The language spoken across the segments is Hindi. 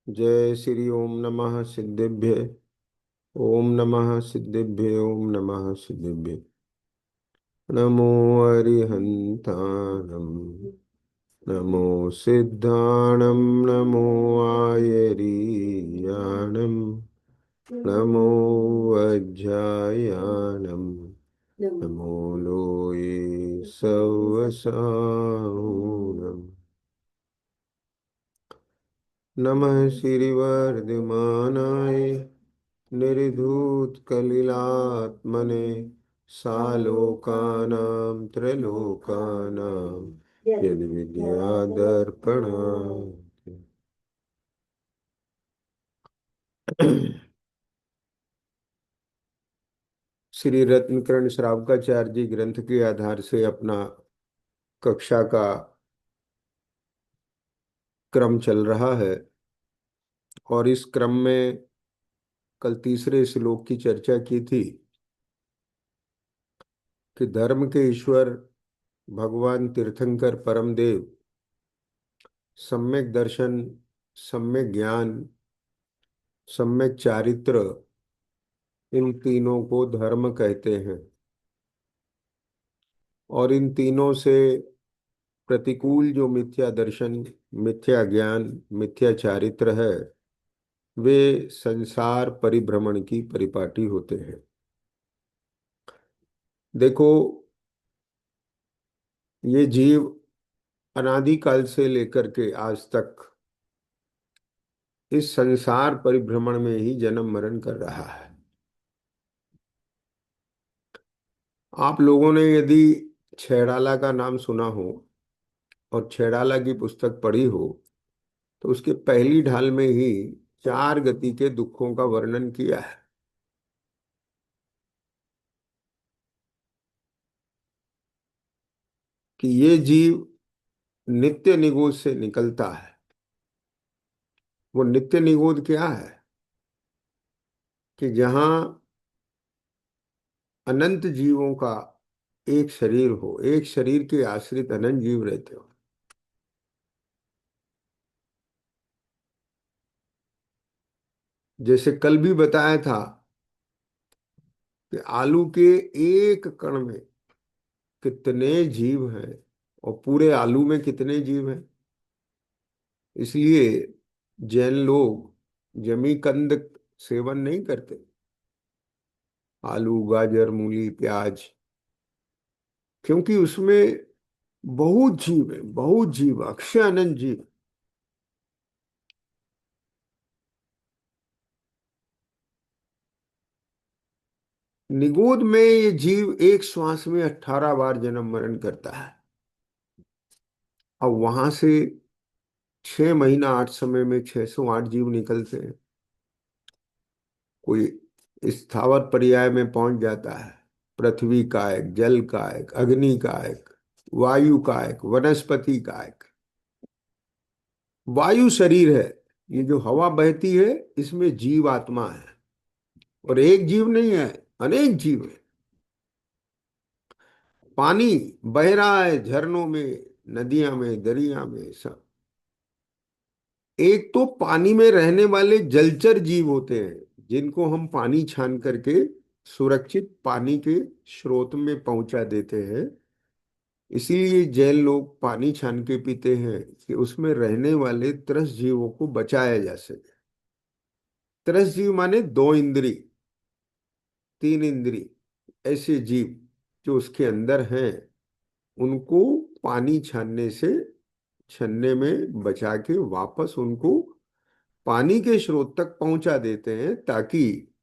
जय श्री ओम नमः सिद्धिभ्य। ओम नमः सिद्धिभ्य। ओम नमः सिद्धिभ्य। नमो अरिहंताणं। नमो सिद्धाणं। नमो आयरीयाणं। नमो वज्रायाणं। नमो लोये सवसानम्। नमः श्रीवर्धमानाय निर्धूतकलिलात्मने सालोकानां त्रैलोकानां यद्विद्यादर्पणात्। श्री रत्नकरण श्रावकाचार्य जी ग्रंथ के आधार से अपना कक्षा का क्रम चल रहा है और इस क्रम में कल तीसरे श्लोक की चर्चा की थी कि धर्म के ईश्वर भगवान तीर्थंकर परम देव सम्यक दर्शन, सम्यक ज्ञान, सम्यक चारित्र, इन तीनों को धर्म कहते हैं। और इन तीनों से प्रतिकूल जो मिथ्या दर्शन, मिथ्या ज्ञान, मिथ्या चारित्र है, वे संसार परिभ्रमण की परिपाटी होते हैं। देखो, ये जीव अनादिकाल से लेकर के आज तक इस संसार परिभ्रमण में ही जन्म मरण कर रहा है। आप लोगों ने यदि छैड़ाला का नाम सुना हो और छैड़ाला की पुस्तक पढ़ी हो तो उसके पहली ढाल में ही चार गति के दुखों का वर्णन किया है कि ये जीव नित्य निगोद से निकलता है। वो नित्य निगोद क्या है कि जहां अनंत जीवों का एक शरीर हो, एक शरीर के आश्रित अनंत जीव रहते हो। जैसे कल भी बताया था कि आलू के एक कण में कितने जीव हैं और पूरे आलू में कितने जीव हैं। इसलिए जैन लोग जमीकंद सेवन नहीं करते। आलू, गाजर, मूली, प्याज, क्योंकि उसमें बहुत जीव है, बहुत जीव, अक्षय अनंत जीव। निगोद में ये जीव एक श्वास में 18 बार जन्म मरण करता है। अब वहां से 6 महीना 8 समय में 608 जीव निकलते हैं। कोई स्थावर पर्याय में पहुंच जाता है, पृथ्वी का एक, जल का एक, अग्नि का एक, वायु का एक, वनस्पति का एक। वायु शरीर है, ये जो हवा बहती है इसमें जीव आत्मा है। और एक जीव नहीं है, अनेक जीव है। पानी बह रहा है झरनों में, नदियां में, दरिया में, सब। एक तो पानी में रहने वाले जलचर जीव होते हैं जिनको हम पानी छान करके सुरक्षित पानी के स्रोत में पहुंचा देते हैं। इसीलिए जैन लोग पानी छान के पीते हैं कि उसमें रहने वाले त्रस जीवों को बचाया जा सके। त्रस जीव माने दो इंद्री, तीन इंद्री, ऐसे जीव जो उसके अंदर हैं, उनको पानी छानने से, छन्ने में बचा के वापस उनको पानी के स्रोत तक पहुंचा देते हैं ताकि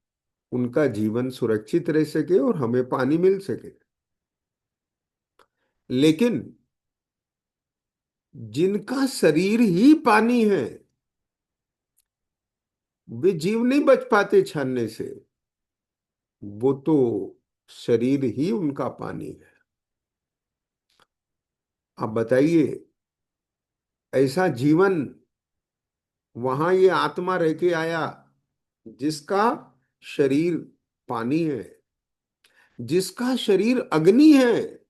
उनका जीवन सुरक्षित रह सके और हमें पानी मिल सके। लेकिन जिनका शरीर ही पानी है, वे जीव नहीं बच पाते छानने से। वो तो शरीर ही उनका पानी है। अब बताइए, ऐसा जीवन वहां ये आत्मा रह के आया जिसका शरीर पानी है, जिसका शरीर अग्नि है।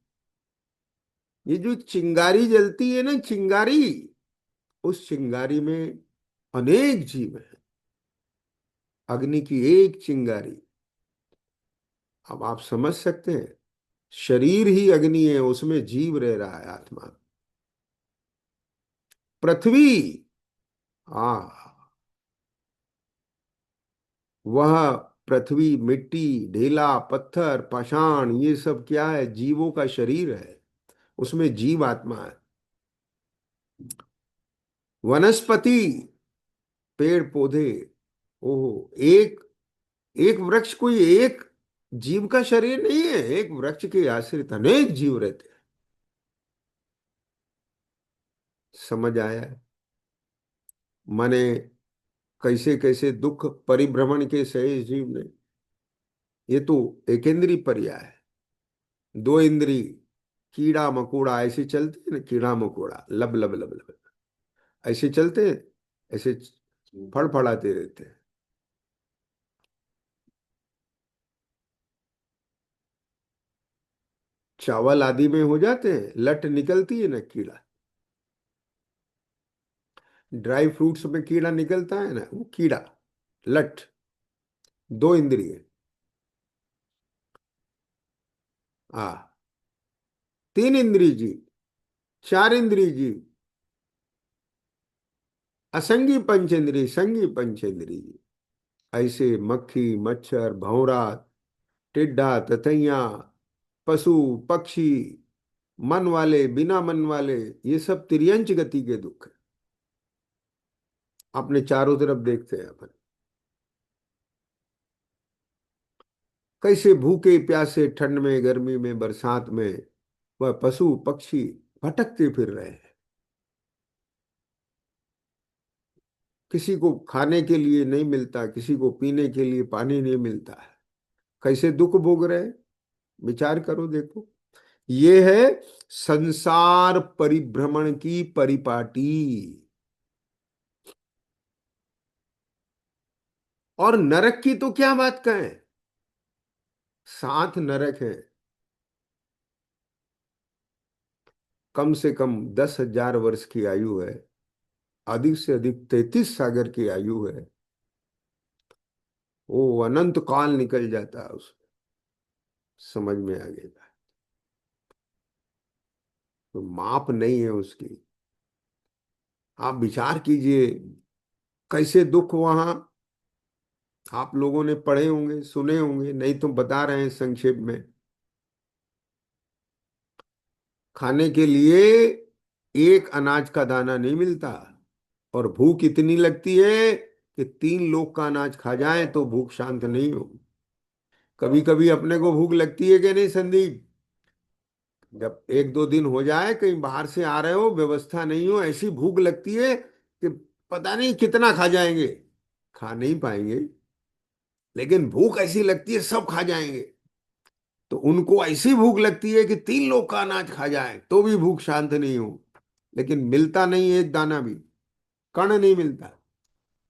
ये जो चिंगारी जलती है ना, चिंगारी, उस चिंगारी में अनेक जीव हैं। अग्नि की एक चिंगारी, अब आप समझ सकते हैं, शरीर ही अग्नि है, उसमें जीव रह रहा है, आत्मा। पृथ्वी, हाँ, वह पृथ्वी, मिट्टी, ढेला पत्थर, पाषाण, ये सब क्या है? जीवों का शरीर है, उसमें जीव आत्मा है। वनस्पति, पेड़ पौधे, ओहो, एक एक वृक्ष कोई एक जीव का शरीर नहीं है, एक वृक्ष के आश्रित अनेक जीव रहते हैं। समझ आया? माने कैसे कैसे दुख परिभ्रमण के सहे जीव ने। ये तो एक इंद्रिय पर्याय है। दो इंद्रिय, कीड़ा मकोड़ा ऐसे चलते हैं ना, कीड़ा मकोड़ा लब लब लब लब ऐसे चलते हैं, ऐसे फड़फड़ाते रहते हैं। चावल आदि में हो जाते हैं, लट निकलती है ना कीड़ा। ड्राई फ्रूट्स में कीड़ा निकलता है ना, वो कीड़ा, लट। दो इंद्रिय, हाँ। तीन इंद्रिय जीव, चार इंद्रिय जीव, असंगी पंचेंद्रिय, संगी पंचेंद्रिय जीव। ऐसे मक्खी, मच्छर, भंवरा, टिड्डा, ततैया, पशु, पक्षी, मन वाले, बिना मन वाले, ये सब तिर्यंच गति के दुख है। अपने चारों तरफ देखते हैं अपन, कैसे भूखे प्यासे, ठंड में, गर्मी में, बरसात में, वह पशु पक्षी भटकते फिर रहे हैं। किसी को खाने के लिए नहीं मिलता, किसी को पीने के लिए पानी नहीं मिलता है। कैसे दुख भोग रहे हैं, विचार करो, देखो। ये है संसार परिभ्रमण की परिपाटी। और नरक की तो क्या बात कहें, सात नरक है। कम से कम 10,000 वर्ष की आयु है, अधिक से अधिक 33 सागर की आयु है। वो अनंत काल निकल जाता है उसमें। समझ में आ गया? तो माप नहीं है उसकी। आप विचार कीजिए, कैसे दुख वहां। आप लोगों ने पढ़े होंगे, सुने होंगे, नहीं तो बता रहे हैं संक्षेप में। खाने के लिए एक अनाज का दाना नहीं मिलता, और भूख इतनी लगती है कि 3 लोग का अनाज खा जाए तो भूख शांत नहीं हो। कभी कभी अपने को भूख लगती है कि नहीं संदीप? जब 1-2 दिन हो जाए, कहीं बाहर से आ रहे हो, व्यवस्था नहीं हो, ऐसी भूख लगती है कि पता नहीं कितना खा जाएंगे। खा नहीं पाएंगे, लेकिन भूख ऐसी लगती है सब खा जाएंगे। तो उनको ऐसी भूख लगती है कि 3 लोग का अनाज खा जाए तो भी भूख शांत नहीं हो। लेकिन मिलता नहीं एक दाना भी, कण नहीं मिलता।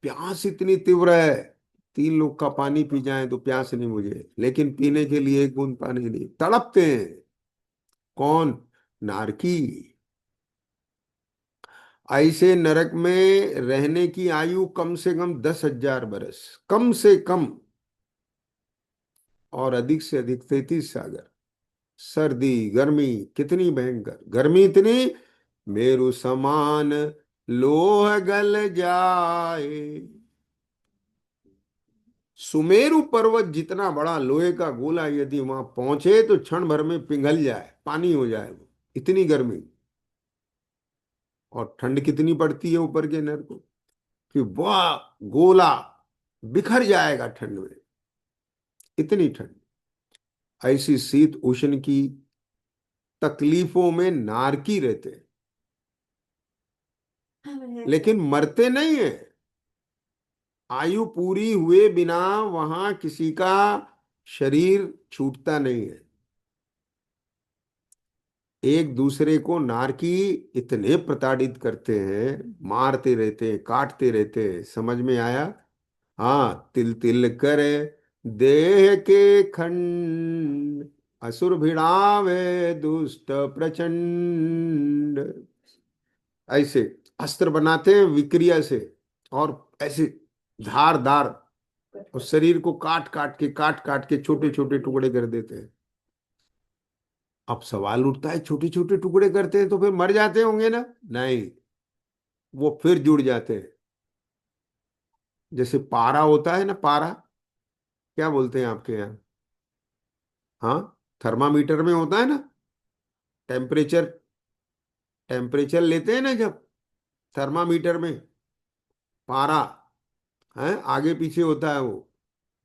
प्यास इतनी तीव्र है, 3 लोग का पानी पी जाए तो प्यास नहीं बुझे, लेकिन पीने के लिए एक बूंद पानी नहीं, तड़पते हैं। कौन? नारकी। ऐसे नरक में रहने की आयु कम से कम 10,000 वर्ष, कम से कम, और अधिक से अधिक 33 सागर। सर्दी गर्मी कितनी भयंकर, गर्मी इतनी, मेरु समान लोह गल जाए। सुमेरु पर्वत जितना बड़ा लोहे का गोला यदि वहां पहुंचे तो क्षण भर में पिघल जाए, पानी हो जाए वो, इतनी गर्मी। और ठंड कितनी पड़ती है ऊपर के नर को, कि वह गोला बिखर जाएगा ठंड में, इतनी ठंड। ऐसी शीत उष्ण की तकलीफों में नारकी रहते हैं, लेकिन मरते नहीं है। आयु पूरी हुए बिना वहां किसी का शरीर छूटता नहीं है। एक दूसरे को नारकी इतने प्रताड़ित करते हैं, मारते रहते हैं, काटते रहते हैं। समझ में आया? हाँ, तिल तिल करे देह के खंड, असुर भिड़ावे दुष्ट प्रचंड। ऐसे अस्त्र बनाते हैं विक्रिया से, और ऐसे धारदार, उस शरीर को काट काट के छोटे छोटे टुकड़े कर देते हैं। अब सवाल उठता है, छोटे छोटे टुकड़े करते हैं तो फिर मर जाते होंगे ना? नहीं, वो फिर जुड़ जाते हैं। जैसे पारा होता है ना, पारा, क्या बोलते हैं आपके यहाँ? हाँ, थर्मामीटर में होता है ना, टेम्परेचर, टेम्परेचर लेते हैं ना जब, थर्मामीटर में पारा है, आगे पीछे होता है वो।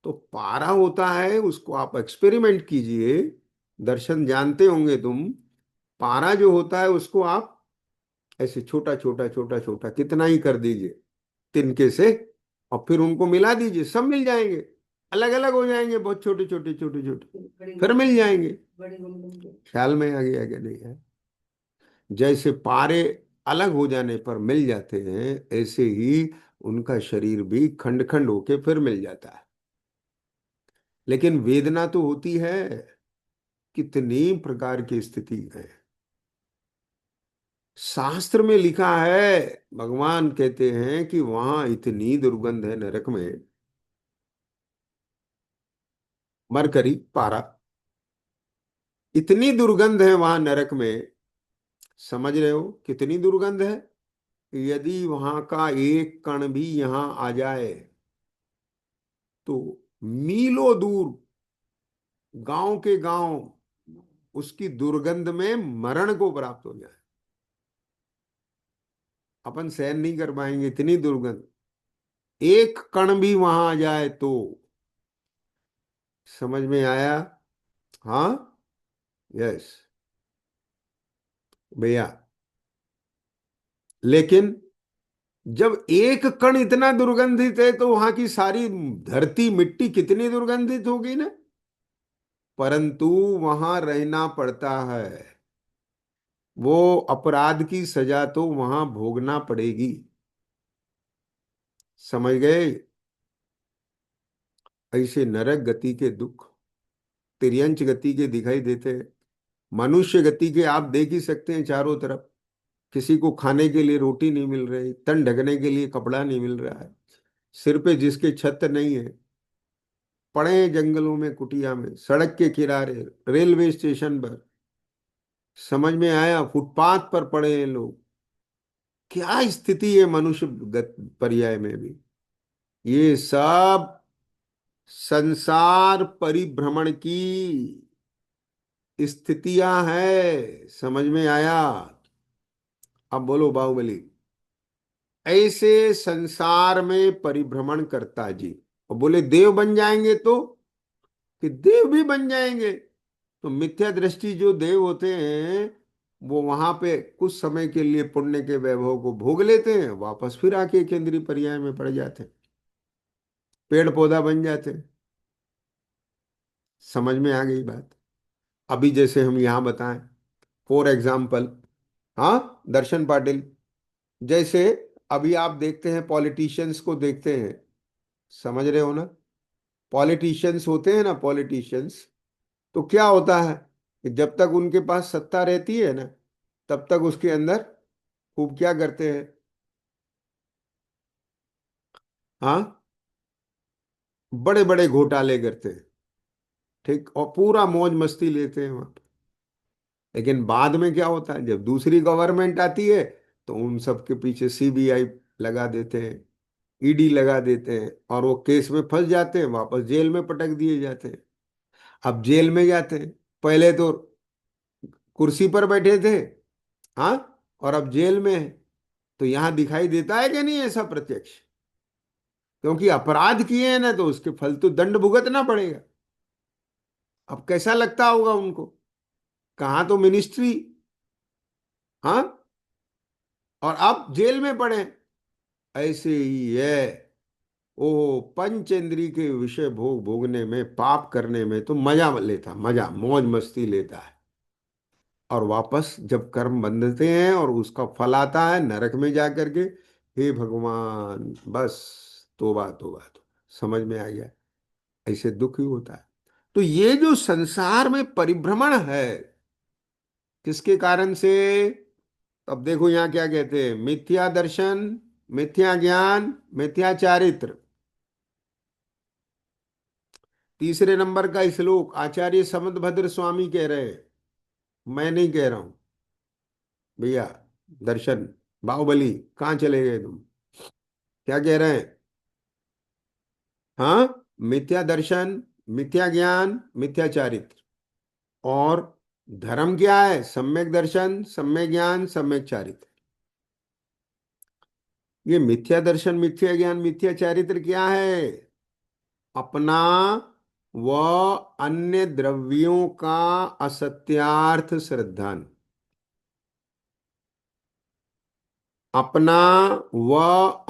तो पारा होता है, उसको आप एक्सपेरिमेंट कीजिए। दर्शन जानते होंगे तुम। पारा जो होता है उसको आप ऐसे छोटा छोटा छोटा छोटा कितना ही कर दीजिए तिनके से, और फिर उनको मिला दीजिए, सब मिल जाएंगे। अलग अलग हो जाएंगे, बहुत छोटे छोटे छोटे छोटे, फिर मिल जाएंगे। ख्याल में आ गया कि नहीं है? जैसे पारे अलग हो जाने पर मिल जाते हैं, ऐसे ही उनका शरीर भी खंड खंड होके फिर मिल जाता है। लेकिन वेदना तो होती है, कितनी प्रकार की स्थिति है। शास्त्र में लिखा है, भगवान कहते हैं कि वहां इतनी दुर्गंध है नरक में। मरकरी, पारा, इतनी दुर्गंध है वहां नरक में। समझ रहे हो कितनी दुर्गंध है? यदि वहां का एक कण भी यहां आ जाए तो मीलों दूर, गांव के गांव, उसकी दुर्गंध में मरण को प्राप्त हो जाए। अपन सहन नहीं कर पाएंगे इतनी दुर्गंध। एक कण भी वहां आ जाए तो। समझ में आया? हाँ, यस भैया। लेकिन जब एक कण इतना दुर्गंधित है तो वहां की सारी धरती मिट्टी कितनी दुर्गंधित होगी ना। परंतु वहां रहना पड़ता है। वो अपराध की सजा तो वहां भोगना पड़ेगी। समझ गए? ऐसे नरक गति के दुख तिर्यंच गति के दिखाई देते हैं। मनुष्य गति के आप देख ही सकते हैं चारों तरफ। किसी को खाने के लिए रोटी नहीं मिल रही, तन ढकने के लिए कपड़ा नहीं मिल रहा है, सिर पे जिसके छत नहीं है, पड़े हैं जंगलों में, कुटिया में, सड़क के किनारे, रेलवे स्टेशन पर। समझ में आया? फुटपाथ पर पड़े हैं लोग। क्या स्थिति है मनुष्य पर्याय में भी। ये सब संसार परिभ्रमण की स्थितियां है। समझ में आया? अब बोलो बाहुबली। ऐसे संसार में परिभ्रमण करता जी। और बोले देव बन जाएंगे तो, कि देव भी बन जाएंगे। तो मिथ्या दृष्टि जो देव होते हैं, वो वहां पे कुछ समय के लिए पुण्य के वैभव को भोग लेते हैं, वापस फिर आके केंद्रीय पर्याय में पड़ जाते हैं, पेड़ पौधा बन जाते हैं। समझ में आ गई बात? अभी जैसे हम यहाँ बताएं, फॉर एग्जाम्पल, हाँ दर्शन पाटिल, जैसे अभी आप देखते हैं पॉलिटिशियंस को देखते हैं, समझ रहे हो ना? पॉलिटिशियंस होते हैं ना, पॉलिटिशियंस, तो क्या होता है कि जब तक उनके पास सत्ता रहती है ना, तब तक उसके अंदर खूब क्या करते हैं? हाँ, बड़े बड़े घोटाले करते हैं, ठीक, और पूरा मौज मस्ती लेते हैं वहां। लेकिन बाद में क्या होता है, जब दूसरी गवर्नमेंट आती है तो उन सब के पीछे सीबीआई लगा देते हैं, ईडी लगा देते हैं, और वो केस में फंस जाते हैं, वापस जेल में पटक दिए जाते हैं। अब जेल में जाते हैं, पहले तो कुर्सी पर बैठे थे, हाँ, और अब जेल में है। तो यहां दिखाई देता है कि नहीं ऐसा प्रत्यक्ष? क्योंकि अपराध किए हैं ना, तो उसके फल तो दंड भुगतना पड़ेगा। अब कैसा लगता होगा उनको? कहाँ तो मिनिस्ट्री, हाँ, और अब जेल में पड़े। ऐसे ही है। ओ, पंच इंद्री के विषय भोग भोगने में, पाप करने में तो मजा लेता, मजा मौज मस्ती लेता है। और वापस जब कर्म बंधते हैं और उसका फल आता है नरक में जाकर के, हे भगवान, बस तोबा तोबा तो। समझ में आ गया? ऐसे दुख ही होता है। तो ये जो संसार में परिभ्रमण है, किसके कारण से? अब देखो यहाँ क्या कहते हैं, मिथ्या दर्शन, मिथ्या ज्ञान, मिथ्या चारित्र। तीसरे नंबर का श्लोक आचार्य समदभद्र स्वामी कह रहे हैं, मैं नहीं कह रहा हूं भैया। दर्शन, बाहुबली, कहाँ चले गए तुम? क्या कह रहे हैं? हाँ, मिथ्या दर्शन, मिथ्या ज्ञान, मिथ्या चारित्र। और धर्म क्या है? सम्यक दर्शन, सम्यक ज्ञान, सम्यक चारित्र। ये मिथ्या दर्शन, मिथ्या ज्ञान, मिथ्या चारित्र क्या है? अपना व अन्य द्रव्यों का असत्यार्थ श्रद्धान। अपना व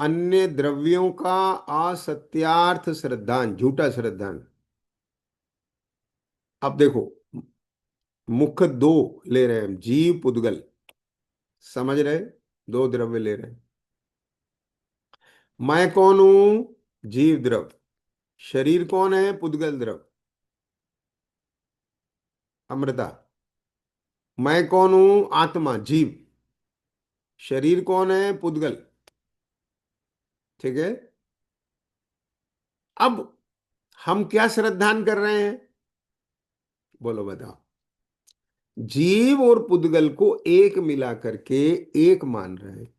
अन्य द्रव्यों का असत्यार्थ श्रद्धान, झूठा श्रद्धान। अब देखो, मुख्य दो ले रहे हैं हम, जीव पुद्गल। समझ रहे? दो द्रव्य ले रहे हैं। मैं कौन हूं? जीव द्रव। शरीर कौन है? पुद्गल द्रव, अमृता। मैं कौन हूं? आत्मा, जीव। शरीर कौन है? पुद्गल। ठीक है। अब हम क्या श्रद्धान कर रहे हैं? बोलो बताओ। जीव और पुद्गल को एक मिला करके एक मान रहे हैं।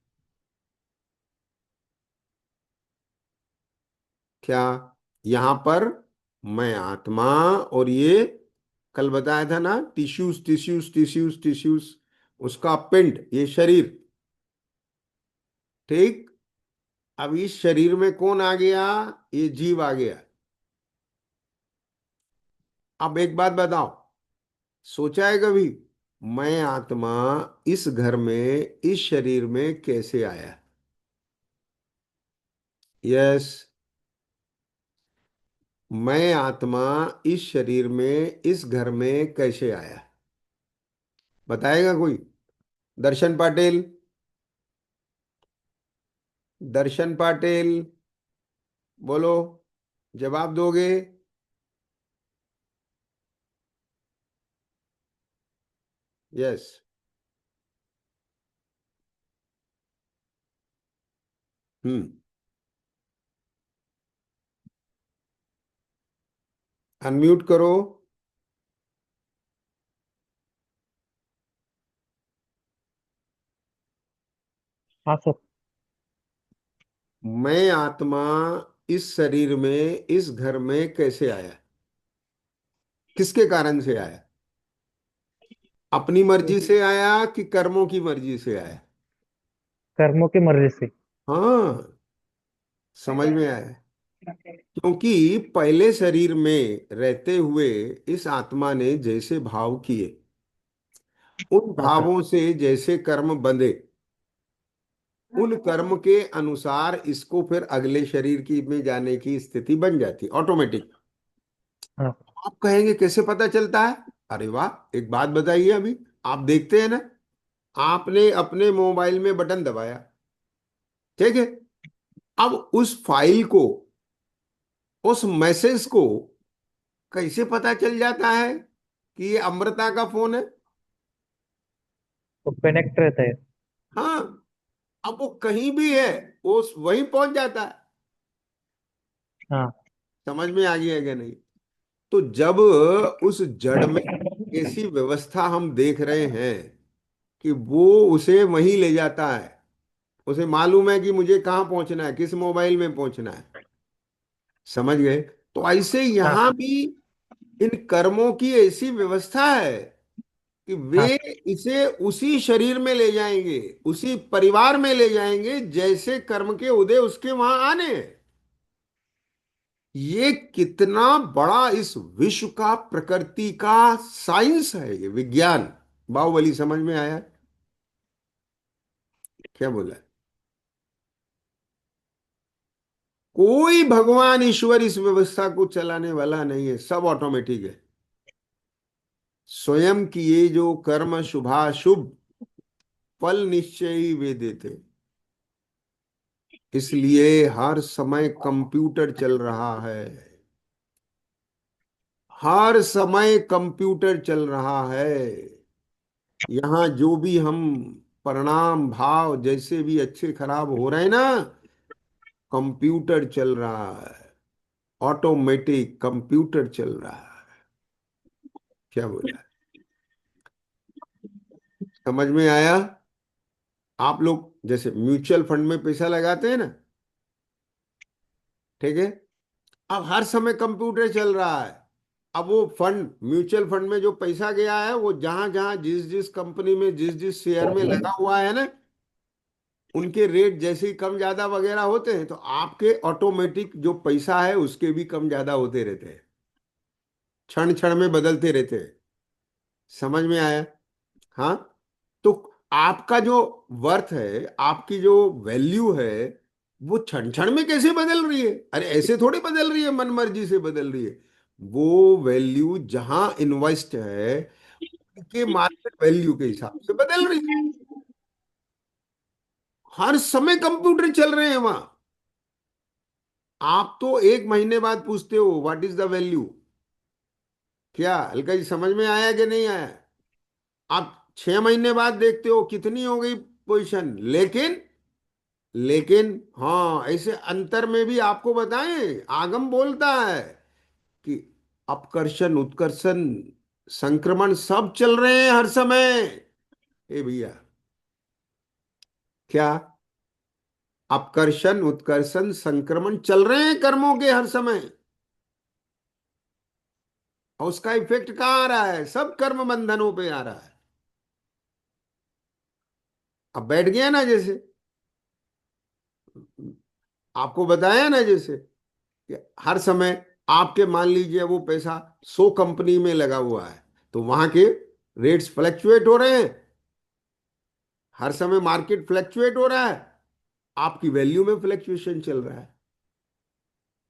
क्या? यहां पर मैं आत्मा, और ये कल बताया था ना, टिश्यूज टिश्यूज टिश्यूज टिश्यूज, उसका पिंड, ये शरीर। ठीक। अब इस शरीर में कौन आ गया? ये जीव आ गया। अब एक बात बताओ, सोचा है कभी, मैं आत्मा इस घर में, इस शरीर में कैसे आया? यस। मैं आत्मा इस शरीर में, इस घर में कैसे आया? बताएगा कोई? दर्शन पाटिल, दर्शन पाटिल, बोलो, जवाब दोगे? यस। हम्म। अनम्यूट करो। हाँ सर। मैं आत्मा इस शरीर में, इस घर में कैसे आया? किसके कारण से आया? अपनी मर्जी से आया कि कर्मों की मर्जी से आया? कर्मों की मर्जी से। हाँ, समझ में आया। क्योंकि पहले शरीर में रहते हुए इस आत्मा ने जैसे भाव किए, उन हाँ सर। भावों से जैसे कर्म बंधे, उन कर्म के अनुसार इसको फिर अगले शरीर की में जाने की स्थिति बन जाती ऑटोमेटिक। हाँ। आप कहेंगे कैसे पता चलता है? अरे वाह, एक बात बताइए। अभी आप देखते हैं ना, आपने अपने मोबाइल में बटन दबाया, ठीक है। अब उस फाइल को, उस मैसेज को कैसे पता चल जाता है कि ये अमृता का फोन है? वो कनेक्ट रहता है। हाँ। अब वो कहीं भी है, वो वहीं पहुंच जाता है। हाँ। समझ में आ गया है क्या नहीं? तो जब उस जड़ में ऐसी व्यवस्था हम देख रहे हैं कि वो उसे वहीं ले जाता है, उसे मालूम है कि मुझे कहाँ पहुंचना है, किस मोबाइल में पहुंचना है। समझ गए? तो ऐसे हाँ यहां सर। भी इन कर्मों की ऐसी व्यवस्था है कि वे हाँ। इसे उसी शरीर में ले जाएंगे, उसी परिवार में ले जाएंगे जैसे कर्म के उदय उसके वहां आने हैं। ये कितना बड़ा इस विश्व का, प्रकृति का साइंस है, ये विज्ञान। बाहुबली, समझ में आया? क्या बोला? कोई भगवान ईश्वर इस व्यवस्था को चलाने वाला नहीं है, सब ऑटोमेटिक है। स्वयं किए जो कर्म शुभाशुभ फल निश्चय ही वे देते। इसलिए हर समय कंप्यूटर चल रहा है, हर समय कंप्यूटर चल रहा है। यहाँ जो भी हम परिणाम भाव जैसे भी अच्छे खराब हो रहे हैं ना, कंप्यूटर चल रहा है, ऑटोमेटिक कंप्यूटर चल रहा है। क्या बोला? समझ में आया? आप लोग जैसे म्यूचुअल फंड में पैसा लगाते हैं ना, ठीक है, अब हर समय कंप्यूटर चल रहा है। अब वो फंड, म्यूचुअल फंड में जो पैसा गया है, वो जहां जहां जिस जिस कंपनी में जिस जिस शेयर में लगा हुआ है ना, उनके रेट जैसे ही कम ज्यादा वगैरह होते हैं, तो आपके ऑटोमेटिक जो पैसा है उसके भी कम ज्यादा होते रहते हैं, क्षण क्षण में बदलते रहते हैं। समझ में आया? हाँ। तो आपका जो वर्थ है, आपकी जो वैल्यू है, वो क्षण क्षण में कैसे बदल रही है? अरे ऐसे थोड़ी बदल रही है, मन मर्जी से बदल रही है। वो वैल्यू जहां इन्वेस्ट है, के मार्केट वैल्यू के हिसाब से बदल रही है। हर समय कंप्यूटर चल रहे हैं वहां। आप तो एक महीने बाद पूछते हो व्हाट इज द वैल्यू। क्या हल्का जी समझ में आया कि नहीं आया? आप 6 महीने बाद देखते हो कितनी हो गई पोजीशन। लेकिन लेकिन हाँ, ऐसे अंतर में भी आपको बताएं, आगम बोलता है कि अपकर्षण उत्कर्षण संक्रमण सब चल रहे हैं हर समय। ए भैया, क्या अपकर्षण उत्कर्षण संक्रमण चल रहे हैं कर्मों के हर समय? और उसका इफेक्ट कहाँ आ रहा है? सब कर्म बंधनों पे आ रहा है। अब बैठ गया ना, जैसे आपको बताया ना, जैसे कि हर समय आपके मान लीजिए वो पैसा 100 कंपनी में लगा हुआ है, तो वहां के रेट्स फ्लक्चुएट हो रहे हैं, हर समय मार्केट फ्लक्चुएट हो रहा है, आपकी वैल्यू में फ्लक्चुएशन चल रहा है।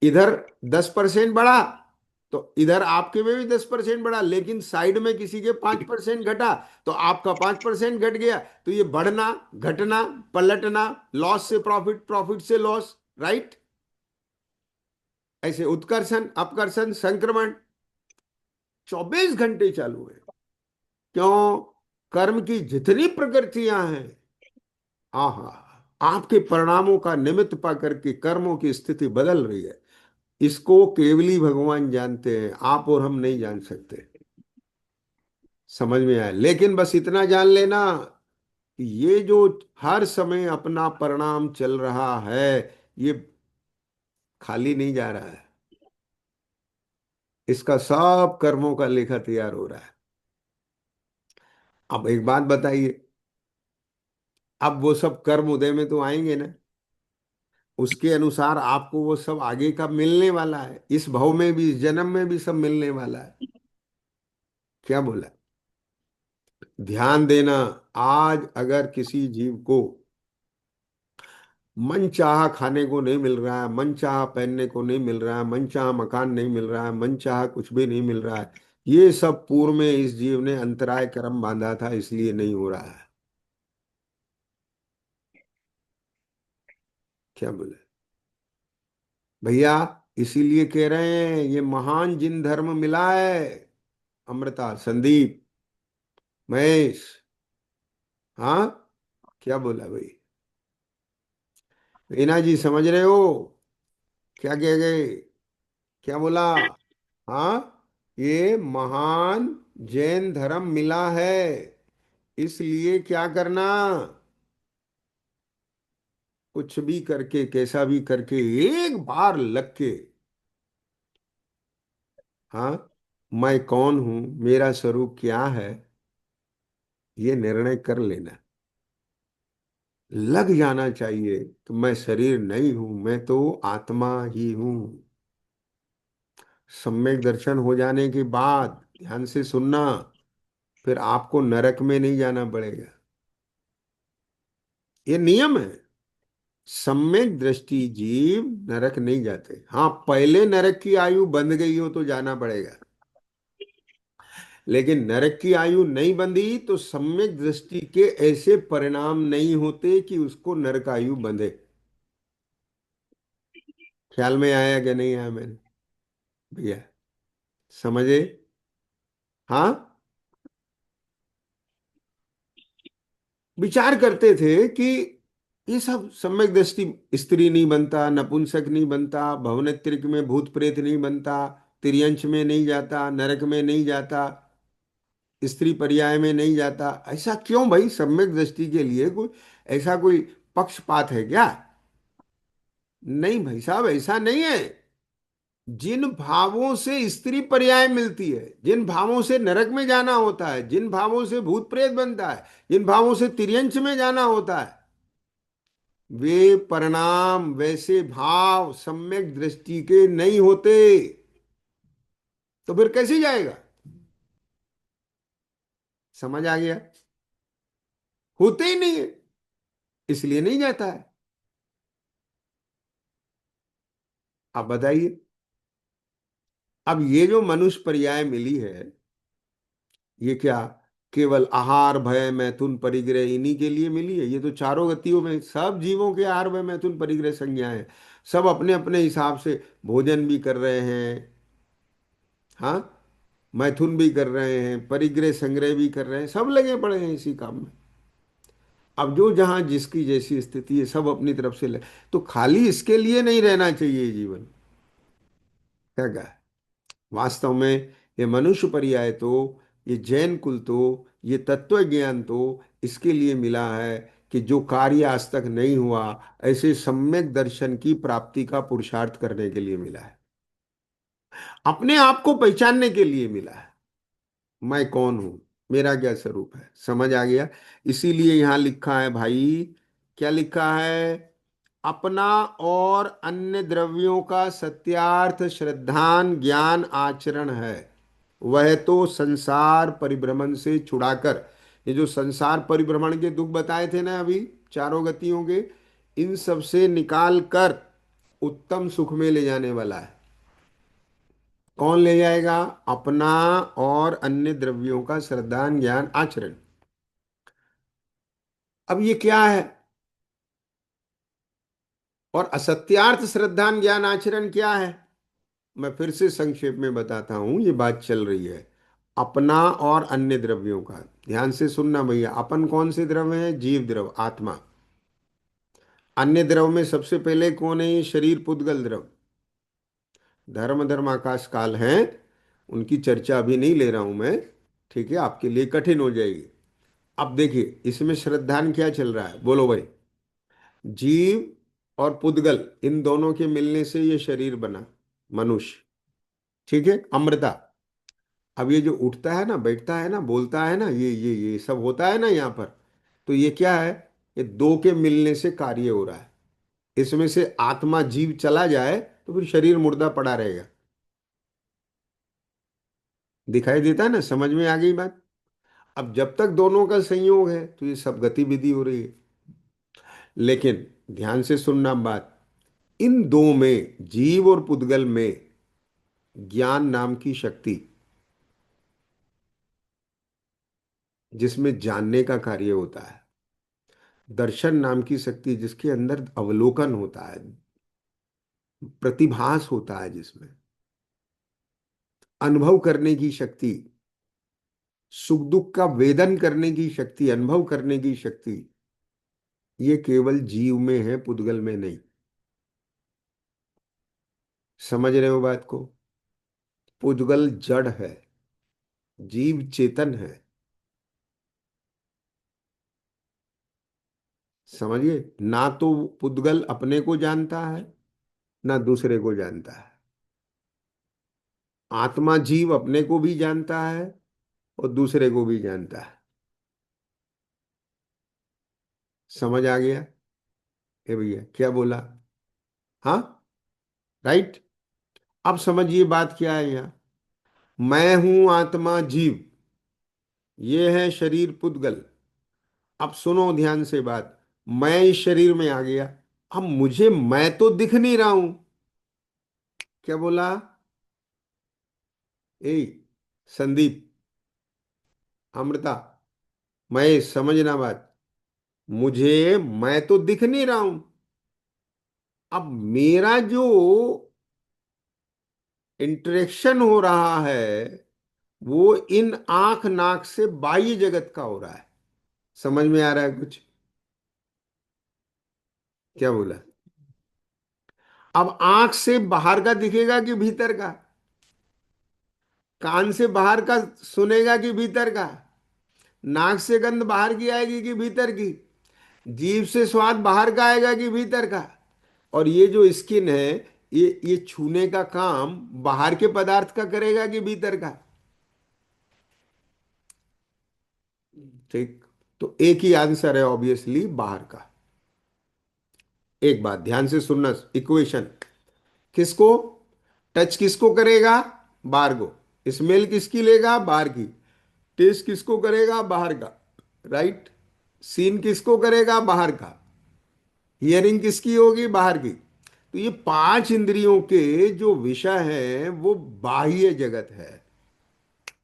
इधर 10% बढ़ा, तो इधर आपके में भी 10% बढ़ा, लेकिन साइड में किसी के 5% घटा, तो आपका 5% घट गया। तो ये बढ़ना, घटना, पलटना, लॉस से प्रॉफिट, प्रॉफिट से लॉस, राइट? ऐसे उत्कर्षण अपकर्षण संक्रमण 24 घंटे चालू है। क्यों? कर्म की जितनी प्रकृतियां हैं, आहा, आपके परिणामों का निमित्त पा करके कर्मों की स्थिति बदल रही है। इसको केवली भगवान जानते हैं, आप और हम नहीं जान सकते। समझ में आया? लेकिन बस इतना जान लेना कि ये जो हर समय अपना परिणाम चल रहा है, ये खाली नहीं जा रहा है। इसका सब कर्मों का लेखा तैयार हो रहा है। अब एक बात बताइए, अब वो सब कर्म उदय में तो आएंगे ना, उसके अनुसार आपको वो सब आगे का मिलने वाला है, इस भव में भी इस जन्म में भी सब मिलने वाला है। क्या बोला? ध्यान देना। आज अगर किसी जीव को मन चाहा खाने को नहीं मिल रहा है, मन चाहा पहनने को नहीं मिल रहा है, मन चाहा मकान नहीं मिल रहा है, मन चाहा कुछ भी नहीं मिल रहा है, ये सब पूर्व में इस जीव ने अंतराय कर्म बांधा था, इसलिए नहीं हो रहा है। क्या बोले भैया? इसीलिए कह रहे हैं ये महान जिन धर्म मिला है। अमृता, संदीप, महेश, हाँ, क्या बोला भाई? रीना जी समझ रहे हो? क्या कह गए? क्या बोला? हाँ, ये महान जैन धर्म मिला है, इसलिए क्या करना, कुछ भी करके कैसा भी करके एक बार लग के, हाँ, मैं कौन हूं, मेरा स्वरूप क्या है, ये निर्णय कर लेना। लग जाना चाहिए कि मैं शरीर नहीं हूं, मैं तो आत्मा ही हूं। सम्यक दर्शन हो जाने के बाद ध्यान से सुनना, फिर आपको नरक में नहीं जाना पड़ेगा। ये नियम है। सम्यक दृष्टि जीव नरक नहीं जाते। हाँ, पहले नरक की आयु बंध गई हो तो जाना पड़ेगा, लेकिन नरक की आयु नहीं बंधी तो सम्यक दृष्टि के ऐसे परिणाम नहीं होते कि उसको नरक आयु बंधे। ख्याल में आया कि नहीं आया मैंने? भैया, समझे? हाँ। विचार करते थे कि ये सब सम्यक दृष्टि, स्त्री नहीं बनता, नपुंसक नहीं बनता, भवनेत्रिक में भूत प्रेत नहीं बनता, तिर्यंश में नहीं जाता, नरक में नहीं जाता, स्त्री पर्याय में नहीं जाता। ऐसा क्यों भाई? सम्यक दृष्टि के लिए कोई ऐसा कोई पक्षपात है क्या? नहीं भाई साहब, ऐसा नहीं है। जिन भावों से स्त्री पर्याय मिलती है, जिन भावों से नरक में जाना होता है, जिन भावों से भूत प्रेत बनता है, जिन भावों से तिर्यंश में जाना होता है, वे परिणाम, वैसे भाव सम्यक दृष्टि के नहीं होते। तो फिर कैसे जाएगा? समझ आ गया? होते ही नहीं है, इसलिए नहीं जाता है। अब बताइए, अब ये जो मनुष्य पर्याय मिली है, ये क्या केवल आहार भय मैथुन परिग्रह इन्हीं के लिए मिली है? ये तो चारों गतियों में सब जीवों के आहार भय मैथुन परिग्रह संज्ञा है। सब अपने अपने हिसाब से भोजन भी कर रहे हैं, हाँ, मैथुन भी कर रहे हैं, परिग्रह संग्रह भी कर रहे हैं, सब लगे पड़े हैं इसी काम में। अब जो जहां जिसकी जैसी स्थिति है, सब अपनी तरफ से तो खाली इसके लिए नहीं रहना चाहिए जीवन। क्या कहा? वास्तव में ये मनुष्य पर्याय तो, ये जैन कुल तो, ये तत्व ज्ञान तो इसके लिए मिला है कि जो कार्य आज तक नहीं हुआ, ऐसे सम्यक दर्शन की प्राप्ति का पुरुषार्थ करने के लिए मिला है। अपने आप को पहचानने के लिए मिला है। मैं कौन हूं, मेरा क्या स्वरूप है, समझ आ गया? इसीलिए यहां लिखा है भाई, क्या लिखा है? अपना और अन्य द्रव्यों का सत्यार्थ श्रद्धान ज्ञान आचरण है। वह तो संसार परिभ्रमण से छुड़ाकर, ये जो संसार परिभ्रमण के दुख बताए थे ना अभी, चारों गतियों के, इन सब से निकाल कर उत्तम सुख में ले जाने वाला है। कौन ले जाएगा? अपना और अन्य द्रव्यों का श्रद्धान ज्ञान आचरण। अब ये क्या है? और असत्यार्थ श्रद्धान ज्ञान आचरण क्या है? मैं फिर से संक्षेप में बताता हूं, ये बात चल रही है। अपना और अन्य द्रव्यों का, ध्यान से सुनना भैया। अपन कौन से द्रव्य है? जीव द्रव, आत्मा। अन्य द्रव में सबसे पहले कौन है? ये शरीर पुद्गल द्रव। धर्म धर्म आकाश काल हैं, उनकी चर्चा अभी नहीं ले रहा हूं मैं, ठीक है, आपके लिए कठिन हो जाएगी। अब देखिए इसमें श्रद्धान क्या चल रहा है, बोलो भाई। जीव और पुद्गल, इन दोनों के मिलने से ये शरीर बना, मनुष्य, ठीक है, अमृता। अब ये जो उठता है ना, बैठता है ना, बोलता है ना, ये सब होता है ना यहाँ पर, तो ये क्या है? ये दो के मिलने से कार्य हो रहा है। इसमें से आत्मा जीव चला जाए तो फिर शरीर मुर्दा पड़ा रहेगा। दिखाई देता है ना? समझ में आ गई बात? अब जब तक दोनों का संयोग है तो ये सब गतिविधि हो रही है। लेकिन ध्यान से सुनना बात, इन दो में, जीव और पुद्गल में, ज्ञान नाम की शक्ति, जिसमें जानने का कार्य होता है, दर्शन नाम की शक्ति जिसके अंदर अवलोकन होता है, प्रतिभास होता है, जिसमें अनुभव करने की शक्ति, सुख दुख का वेदन करने की शक्ति, अनुभव करने की शक्ति, ये केवल जीव में है, पुद्गल में नहीं। समझ रहे हो बात को? पुद्गल जड़ है, जीव चेतन है। समझिए, ना तो पुद्गल अपने को जानता है, ना दूसरे को जानता है। आत्मा जीव अपने को भी जानता है और दूसरे को भी जानता है। समझ आ गया? ए भैया क्या बोला? हाँ, राइट। अब समझिए बात क्या है यहाँ। मैं हूं आत्मा जीव, ये है शरीर पुद्गल। अब सुनो ध्यान से बात। मैं इस शरीर में आ गया, अब मुझे मैं तो दिख नहीं रहा हूं। क्या बोला? ए संदीप, अमृता, मैं, समझना बात। मुझे मैं तो दिख नहीं रहा हूं। अब मेरा जो इंटरेक्शन हो रहा है वो इन आंख नाक से बाह्य जगत का हो रहा है। समझ में आ रहा है कुछ? क्या बोला? अब आंख से बाहर का दिखेगा कि भीतर का? कान से बाहर का सुनेगा कि भीतर का? नाक से गंध बाहर की आएगी कि भीतर की? जीभ से स्वाद बाहर का आएगा कि भीतर का? और ये जो स्किन है, ये छूने का काम बाहर के पदार्थ का करेगा कि भीतर का? ठीक। तो एक ही आंसर है ऑब्वियसली, बाहर का। एक बात ध्यान से सुनना, इक्वेशन। किसको टच किसको करेगा? बाहर को। स्मेल किसकी लेगा? बाहर की। टेस्ट किसको करेगा? बाहर का। राइट। सीन किसको करेगा? बाहर का। हियरिंग किसकी होगी? बाहर की। तो ये पांच इंद्रियों के जो विषय है वो बाह्य जगत है।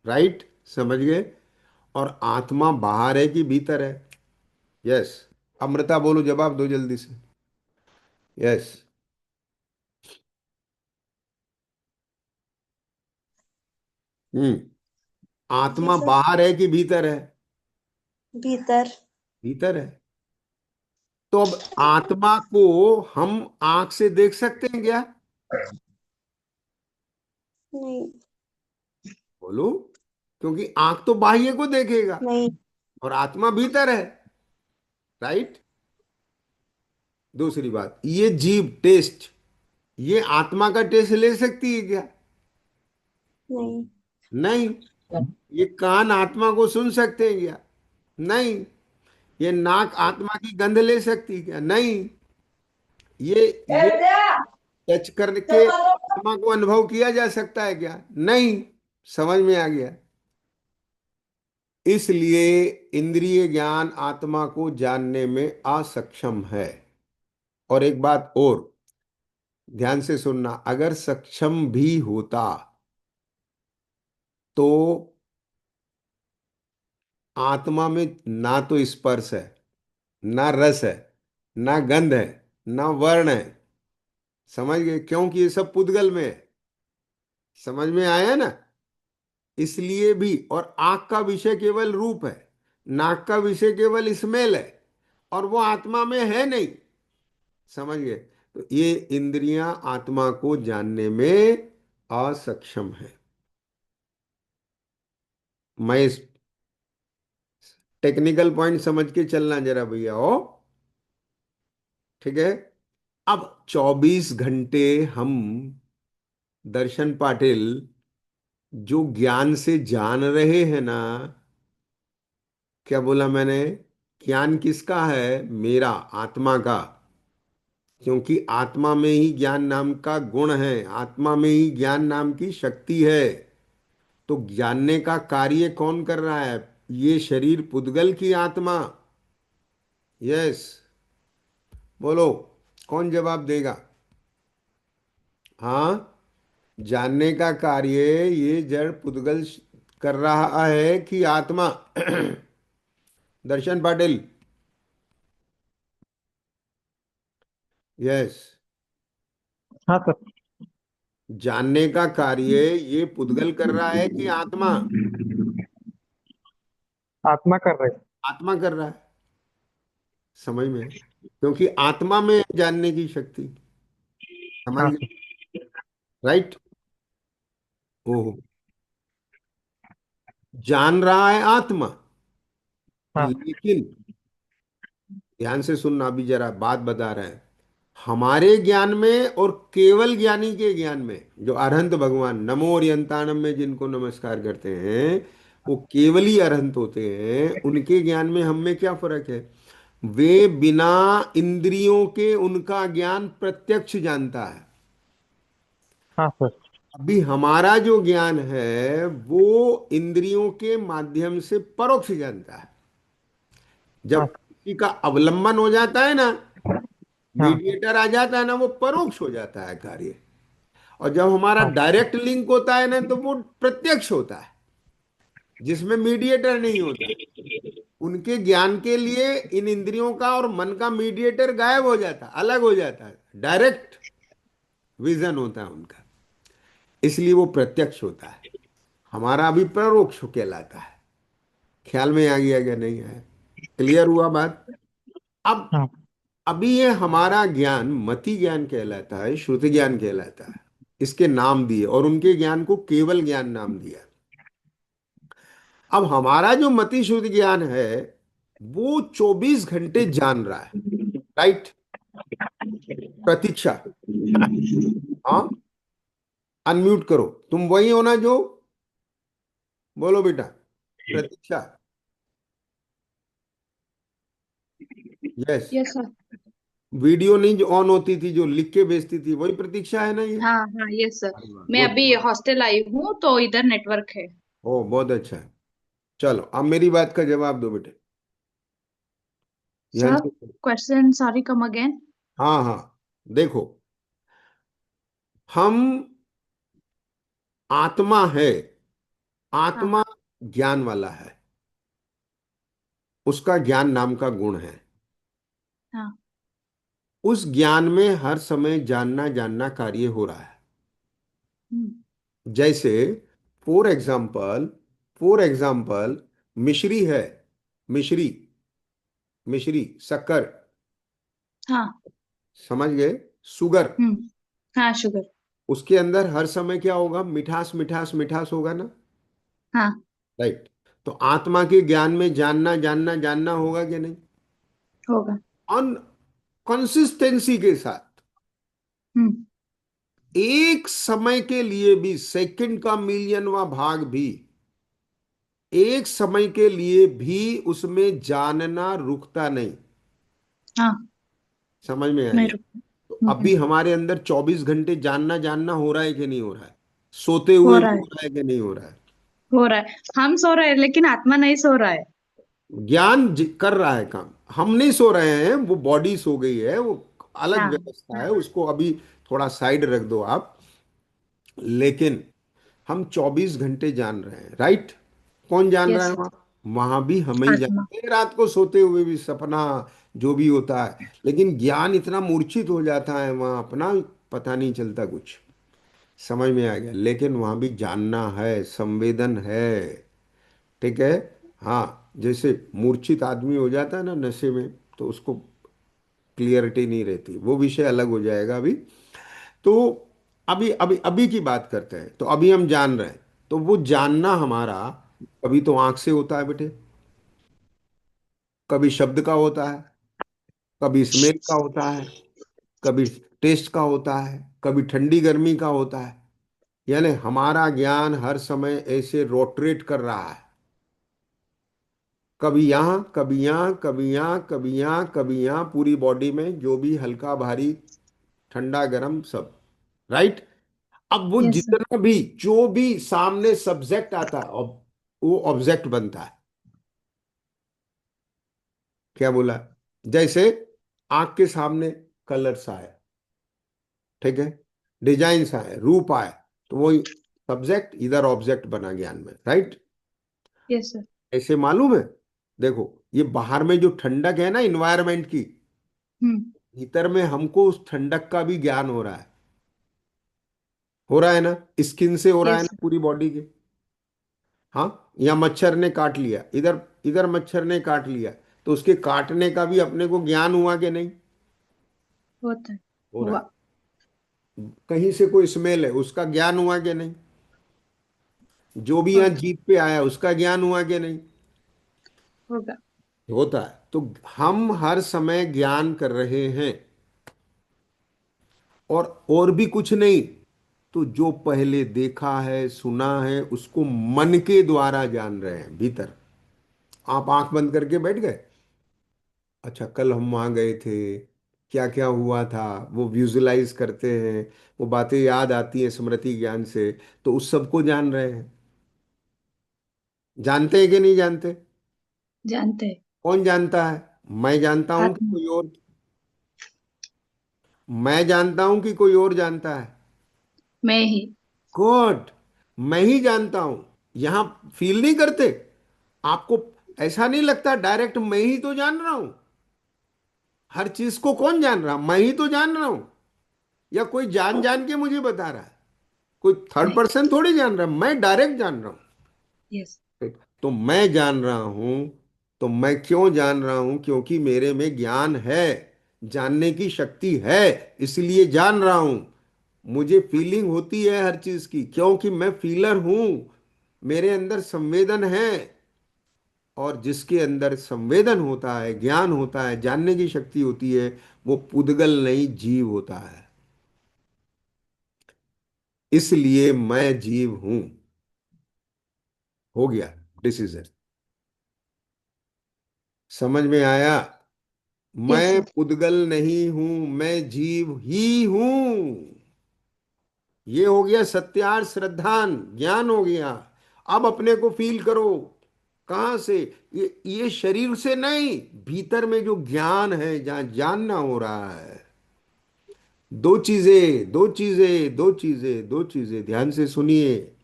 राइट। समझ गए? और आत्मा बाहर है कि भीतर है? यस। अमृता बोलो, जवाब दो जल्दी से। यस। हम्म। जी आत्मा सर। बाहर है कि भीतर है? भीतर। भीतर है। तो अब आत्मा को हम आंख से देख सकते हैं क्या? नहीं। बोलो। क्योंकि आंख तो बाह्य को देखेगा, नहीं। और आत्मा भीतर है। राइट। दूसरी बात, ये जीभ टेस्ट, ये आत्मा का टेस्ट ले सकती है क्या? नहीं। नहीं। ये कान आत्मा को सुन सकते हैं क्या? नहीं। ये नाक आत्मा की गंध ले सकती है क्या? नहीं। ये टच करके आत्मा को अनुभव किया जा सकता है क्या? नहीं। समझ में आ गया? इसलिए इंद्रिय ज्ञान आत्मा को जानने में असक्षम है। और एक बात और ध्यान से सुनना, अगर सक्षम भी होता तो आत्मा में ना तो स्पर्श है, ना रस है, ना गंध है, ना वर्ण है। समझ गए? क्योंकि ये सब पुद्गल में है। समझ में आया ना? इसलिए भी, और आंख का विषय केवल रूप है, नाक का विषय केवल स्मेल है, और वो आत्मा में है नहीं। समझ गए? तो ये इंद्रियां आत्मा को जानने में असक्षम है। मैं इस टेक्निकल पॉइंट समझ के चलना जरा भैया हो। ठीक है। अब 24 घंटे हम, दर्शन पाटिल, जो ज्ञान से जान रहे हैं ना, क्या बोला मैंने? ज्ञान किसका है? मेरा, आत्मा का। क्योंकि आत्मा में ही ज्ञान नाम का गुण है, आत्मा में ही ज्ञान नाम की शक्ति है। तो जानने का कार्य कौन कर रहा है? ये शरीर पुद्गल की आत्मा। यस। बोलो, कौन जवाब देगा? हाँ। जानने का कार्य ये जड़ पुद्गल कर रहा है कि आत्मा? दर्शन पाटिल। यस। हाँ सर। जानने का कार्य ये पुद्गल कर रहा है कि आत्मा? आत्मा कर रहे। आत्मा कर रहा है। समझ में? क्योंकि आत्मा में है जानने की शक्ति। समझ हाँ गए? सर। राइट। ओहो। जान रहा है आत्मा, हाँ। लेकिन ध्यान से सुनना, अभी जरा बात बता रहे हैं। हमारे ज्ञान में और केवल ज्ञानी के ज्ञान में, जो अरहंत भगवान नमो ओरियंताणम में जिनको नमस्कार करते हैं, वो केवल ही अरहंत होते हैं, उनके ज्ञान में हम में क्या फर्क है? वे बिना इंद्रियों के उनका ज्ञान प्रत्यक्ष जानता है। हाँ सर। अभी हमारा जो ज्ञान है वो इंद्रियों के माध्यम से परोक्ष जानता है। हाँ जब किसी का अवलंबन हो जाता है ना, हाँ मीडिएटर आ जाता है ना, वो परोक्ष हो जाता है कार्य। और जब हमारा हाँ डायरेक्ट लिंक होता है ना, तो वो प्रत्यक्ष होता है, जिसमें मीडिएटर नहीं होता। उनके ज्ञान के लिए इन इंद्रियों का और मन का मीडिएटर गायब हो जाता है, अलग हो जाता है, डायरेक्ट विजन होता है उनका। इसलिए वो प्रत्यक्ष होता है। हमारा अभी परोक्ष कहलाता है। ख्याल में आ गया क्या? नहीं आया? क्लियर हुआ बात? अब हाँ। अभी ये हमारा ज्ञान मति ज्ञान कहलाता है, श्रुति ज्ञान कहलाता है। इसके नाम दिए और उनके ज्ञान को केवल ज्ञान नाम दिया। अब हमारा जो मति शुद्ध ज्ञान है वो 24 घंटे जान रहा है। राइट? प्रतीक्षा। हाँ, अनम्यूट करो। तुम वही हो ना जो, बोलो बेटा। प्रतीक्षा। यस। Yes sir. वीडियो नहीं जो ऑन होती थी, जो लिख के भेजती थी, वही प्रतीक्षा है ना ये? हाँ हाँ यस सर। अरे वाह, मैं गुड। अभी हॉस्टल आई हूँ तो इधर नेटवर्क है। ओ, बहुत अच्छा है। चलो अब मेरी बात का जवाब दो बेटे, ध्यान सर से। Question sorry come again. हाँ हाँ, देखो, हम आत्मा है। हाँ आत्मा ज्ञान वाला है, उसका ज्ञान नाम का गुण है। हाँ। उस ज्ञान में हर समय जानना जानना कार्य हो रहा है। हम्म, जैसे फॉर एग्जाम्पल, फॉर एग्जाम्पल, मिश्री है। मिश्री, मिश्री शक्कर, हाँ। समझ गए? शुगर। हम्म। हाँ शुगर। उसके अंदर हर समय क्या होगा? मिठास मिठास मिठास होगा ना? हाँ राइट। तो आत्मा के ज्ञान में जानना जानना जानना होगा कि नहीं? होगा। अन कंसिस्टेंसी के साथ। हम्म। एक समय के लिए भी, सेकंड का मिलियनवा भाग भी, एक समय के लिए भी उसमें जानना रुकता नहीं। हाँ समझ में आ मैं गया? रुक। तो अभी हमारे अंदर 24 घंटे जानना जानना हो रहा है कि नहीं हो रहा है? सोते हो हुए रहा भी है। हो रहा है कि नहीं हो रहा है? हो रहा है। हम सो रहे हैं लेकिन आत्मा नहीं सो रहा है। ज्ञान कर रहा है काम। हम नहीं सो रहे हैं, वो बॉडी सो गई है, वो अलग हाँ व्यवस्था है, हाँ उसको अभी थोड़ा साइड रख दो आप। लेकिन हम 24 घंटे जान रहे हैं। राइट? कौन जान रहा यस है सर। वहां? वहां भी हमें ही आत्मा। जानते हैं, रात को सोते हुए भी सपना जो भी होता है। लेकिन ज्ञान इतना मूर्छित हो जाता है वहां, अपना पता नहीं चलता कुछ। समझ में आ गया? लेकिन वहां भी जानना है, संवेदन है। ठीक है? हाँ, जैसे मूर्छित आदमी हो जाता है ना नशे में, तो उसको क्लियरिटी नहीं रहती, वो विषय अलग हो जाएगा अभी। तो अभी अभी अभी की बात करते हैं। तो अभी हम जान रहे हैं, तो वो जानना हमारा कभी तो आंख से होता है बेटे, कभी शब्द का होता है, कभी स्मेल का होता है, कभी टेस्ट का होता है, कभी ठंडी गर्मी का होता है। यानी हमारा ज्ञान हर समय ऐसे रोटरेट कर रहा है, कभी यहाँ कभी यहाँ कभी यहाँ कभी यहाँ कभी यहाँ, पूरी बॉडी में जो भी हल्का भारी, ठंडा गर्म सब। राइट? अब वो यस सर। जितना भी, जो भी सामने सब्जेक्ट आता है, वो ऑब्जेक्ट बनता है। क्या बोला? जैसे आंख के सामने कलर्स आए, ठीक है, डिजाइन आए, रूप आए, तो वो सब्जेक्ट इधर ऑब्जेक्ट बना ज्ञान में। राइट? Yes sir. ऐसे मालूम है? देखो, ये बाहर में जो ठंडक है ना इन्वायरमेंट की, हम्म। भीतर में हमको उस ठंडक का भी ज्ञान हो रहा है। हो रहा है ना? स्किन से हो रहा है यस ना, सर। पूरी बॉडी के। हाँ, या मच्छर ने काट लिया इधर, इधर मच्छर ने काट लिया, तो उसके काटने का भी अपने को ज्ञान हुआ कि नहीं? होता है। हो रहा हुआ। है। कहीं से कोई स्मेल है, उसका ज्ञान हुआ कि नहीं? जो भी यहाँ होता जीभ पे आया उसका ज्ञान हुआ कि नहीं? होगा। होता है। तो हम हर समय ज्ञान कर रहे हैं, और भी कुछ नहीं। तो जो पहले देखा है सुना है उसको मन के द्वारा जान रहे हैं भीतर। आप आंख बंद करके बैठ गए, अच्छा कल हम वहां गए थे, क्या क्या हुआ था, वो विजुलाइज करते हैं, वो बातें याद आती हैं स्मृति ज्ञान से, तो उस सबको जान रहे हैं। जानते हैं कि नहीं जानते? जानते हैं। कौन जानता है? मैं जानता हूं कि आत्मा। कोई और? मैं जानता हूं कि कोई और जानता है? मैं ही। गुड। मैं ही जानता हूं। यहां फील नहीं करते आपको? ऐसा नहीं लगता डायरेक्ट मैं ही तो जान रहा हूं? हर चीज को कौन जान रहा? मैं ही तो जान रहा हूं, या कोई जान जान के मुझे बता रहा है? कोई थर्ड नहीं। पर्सन थोड़ी जान रहा है, मैं डायरेक्ट जान रहा हूं। यस। ठीक? तो मैं जान रहा हूं, तो मैं क्यों जान रहा हूं? क्योंकि मेरे में ज्ञान है, जानने की शक्ति है, इसलिए जान रहा हूं। मुझे फीलिंग होती है हर चीज की, क्योंकि मैं फीलर हूं। मेरे अंदर संवेदन है, और जिसके अंदर संवेदन होता है, ज्ञान होता है, जानने की शक्ति होती है, वो पुद्गल नहीं, जीव होता है। इसलिए मैं जीव हूं। हो गया डिसीजन। समझ में आया? यस मैं सर। पुद्गल नहीं हूं, मैं जीव ही हूं। ये हो गया सत्यार्थ श्रद्धान, ज्ञान हो गया। अब अपने को फील करो। कहां से? ये शरीर से नहीं, भीतर में जो ज्ञान है, जहां जानना हो रहा है। दो चीजें, दो चीजें, दो चीजें, दो चीजें, ध्यान से सुनिए।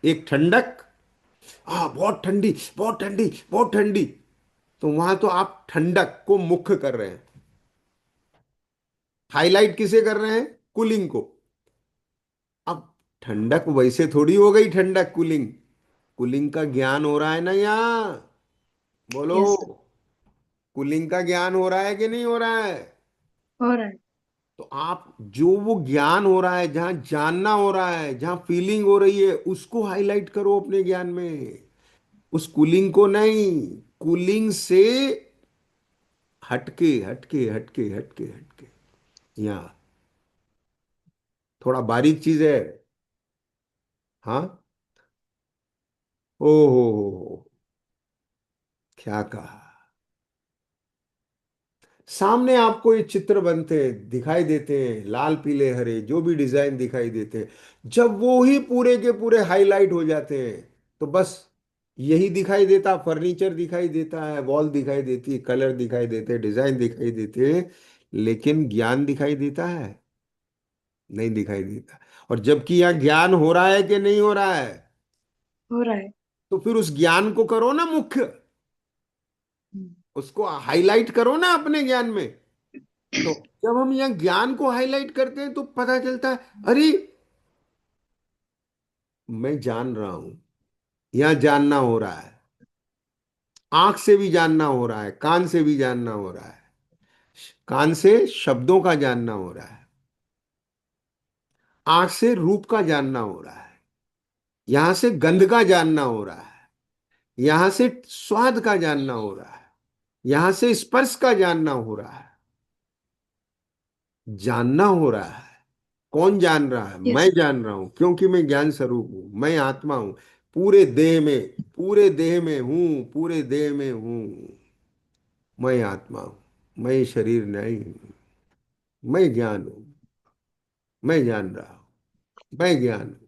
एक ठंडक, बहुत ठंडी, बहुत ठंडी, बहुत ठंडी। तो वहां तो आप ठंडक को मुख्य कर रहे हैं, हाईलाइट किसे कर रहे हैं? कूलिंग को। अब ठंडक वैसे थोड़ी हो गई, ठंडक कूलिंग। कूलिंग का ज्ञान हो रहा है ना यहाँ? बोलो। Yes sir. कूलिंग का ज्ञान हो रहा है कि नहीं हो रहा है? हो रहा है। तो आप जो वो ज्ञान हो रहा है, जहां जानना हो रहा है, जहां फीलिंग हो रही है, उसको हाईलाइट करो अपने ज्ञान में। उस कूलिंग को नहीं। कूलिंग से हटके, हटके, हटके, हटके, हटके। यहाँ थोड़ा बारीक चीज है। हाँ। ओ हो, क्या कहा? सामने आपको ये चित्र बनते हैं, दिखाई देते हैं, लाल पीले हरे जो भी डिजाइन दिखाई देते हैं। जब वो ही पूरे के पूरे हाईलाइट हो जाते हैं, तो बस यही दिखाई देता, फर्नीचर दिखाई देता है, वॉल दिखाई देती है, कलर दिखाई देते हैं, डिजाइन दिखाई देते हैं। लेकिन ज्ञान दिखाई देता है? नहीं दिखाई देता। और जबकि यहाँ ज्ञान हो रहा है कि नहीं हो रहा है? हो रहा है। तो फिर उस ज्ञान को करो ना मुख्य, हम्म। उसको हाईलाइट करो ना अपने ज्ञान में। तो जब हम यहाँ ज्ञान को हाईलाइट करते हैं, तो पता चलता है, अरे मैं जान रहा हूं। यहाँ जानना हो रहा है, आंख से भी जानना हो रहा है, कान से भी जानना हो रहा है। कान से शब्दों का जानना हो रहा है, आंख से रूप का जानना हो रहा है, यहां से गंध का जानना हो रहा है, यहां से स्वाद का जानना हो रहा है, यहां से स्पर्श का जानना हो रहा है। जानना हो रहा है। कौन जान रहा है? मैं यस। जान रहा हूं, क्योंकि मैं ज्ञान स्वरूप हूं, मैं आत्मा हूं। पूरे देह में, पूरे देह में हूं, पूरे देह में हूं। मैं आत्मा हूं, मैं शरीर नहीं हूं। मैं ज्ञान हूं, मैं जान रहा हूं। मैं ज्ञान हूं,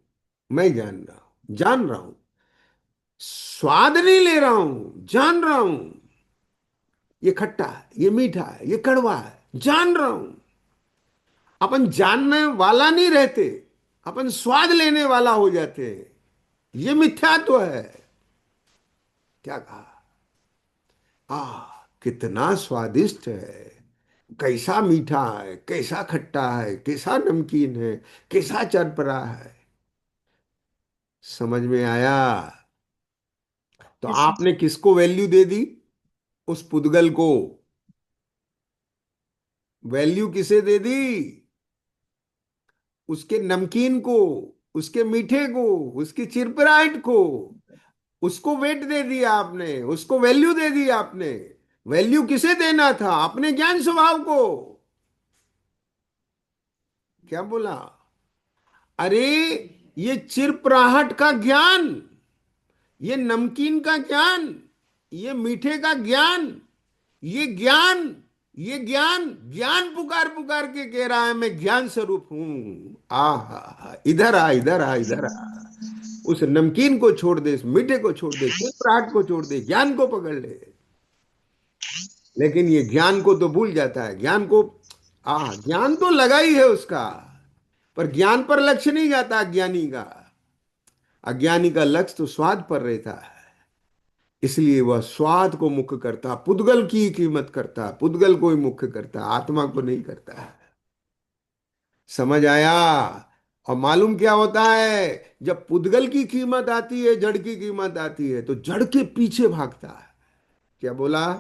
मैं जान रहा हूं, जान रहा हूं। स्वाद नहीं ले रहा हूं, जान रहा हूं। ये खट्टा है, ये मीठा है, ये कड़वा है, जान रहा हूं। अपन जानने वाला नहीं रहते, अपन स्वाद लेने वाला हो जाते हैं। ये मिथ्यात्व है। क्या कहा? आ, कितना स्वादिष्ट है, कैसा मीठा है, कैसा खट्टा है, कैसा नमकीन है, कैसा चरपरा है। समझ में आया? तो यस सर। आपने किसको वैल्यू दे दी? उस पुद्गल को। वैल्यू किसे दे दी? उसके नमकीन को, उसके मीठे को, उसकी चिरपराहट को। उसको वेट दे दिया आपने, उसको वैल्यू दे दी आपने। वैल्यू किसे देना था? अपने ज्ञान स्वभाव को। क्या बोला? अरे, ये चिरपराहट का ज्ञान, ये नमकीन का ज्ञान, ये मीठे का ज्ञान, ये ज्ञान, ये ज्ञान, ज्ञान पुकार पुकार के कह रहा है, मैं ज्ञान स्वरूप हूं। आहा, इधर आ, इधर आ, इधर आ। उस नमकीन को छोड़ दे, इस मीठे को छोड़ दे, चिरपराहट को छोड़ दे, ज्ञान को पकड़ ले। लेकिन ये ज्ञान को तो भूल जाता है, ज्ञान को। ज्ञान तो लगा ही है उसका, पर ज्ञान पर लक्ष्य नहीं जाता अज्ञानी का। अज्ञानी का लक्ष्य तो स्वाद पर रहता है। इसलिए वह स्वाद को मुख्य करता, पुद्गल की कीमत करता, पुद्गल को ही मुख्य करता, आत्मा को नहीं करता है। समझ आया? और मालूम क्या होता है? जब पुद्गल की कीमत आती है, जड़ की कीमत आती है, तो जड़ के पीछे भागता है। क्या बोला?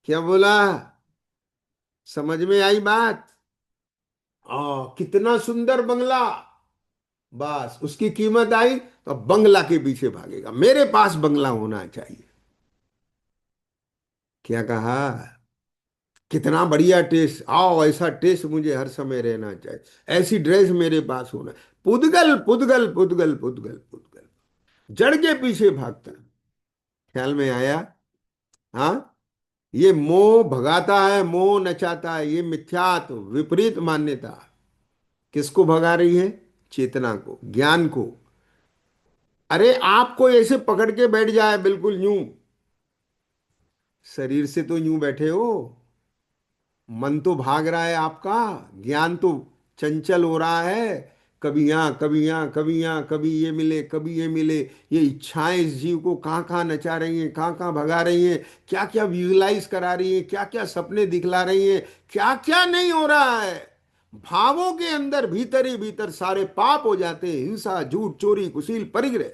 क्या बोला? समझ में आई बात? कितना सुंदर बंगला। बस उसकी कीमत आई तो बंगला के पीछे भागेगा, मेरे पास बंगला होना चाहिए। क्या कहा? कितना बढ़िया टेस्ट, आओ ऐसा टेस्ट मुझे हर समय रहना चाहिए, ऐसी ड्रेस मेरे पास होना। पुद्गल पुद्गल पुद्गल पुद्गल पुद्गल, जड़ के पीछे भागता। ख्याल में आया? हाँ। ये मोह भगाता है, मोह नचाता है, ये मिथ्यात्व विपरीत मान्यता किसको भगा रही है? चेतना को, ज्ञान को। अरे आपको ऐसे पकड़ के बैठ जाए बिल्कुल यूं, शरीर से तो यूं बैठे हो, मन तो भाग रहा है आपका, ज्ञान तो चंचल हो रहा है। कभी यहाँ कभी यहाँ कभी यहाँ, कभी ये मिले कभी ये मिले। ये इच्छाएं इस जीव को कहाँ कहाँ नचा रही हैं, कहाँ कहाँ भगा रही हैं, क्या क्या विजुलाइज करा रही हैं, क्या क्या सपने दिखला रही हैं, क्या क्या नहीं हो रहा है। भावों के अंदर भीतर ही भीतर सारे पाप हो जाते हैं, हिंसा झूठ चोरी कुशील परिग्रह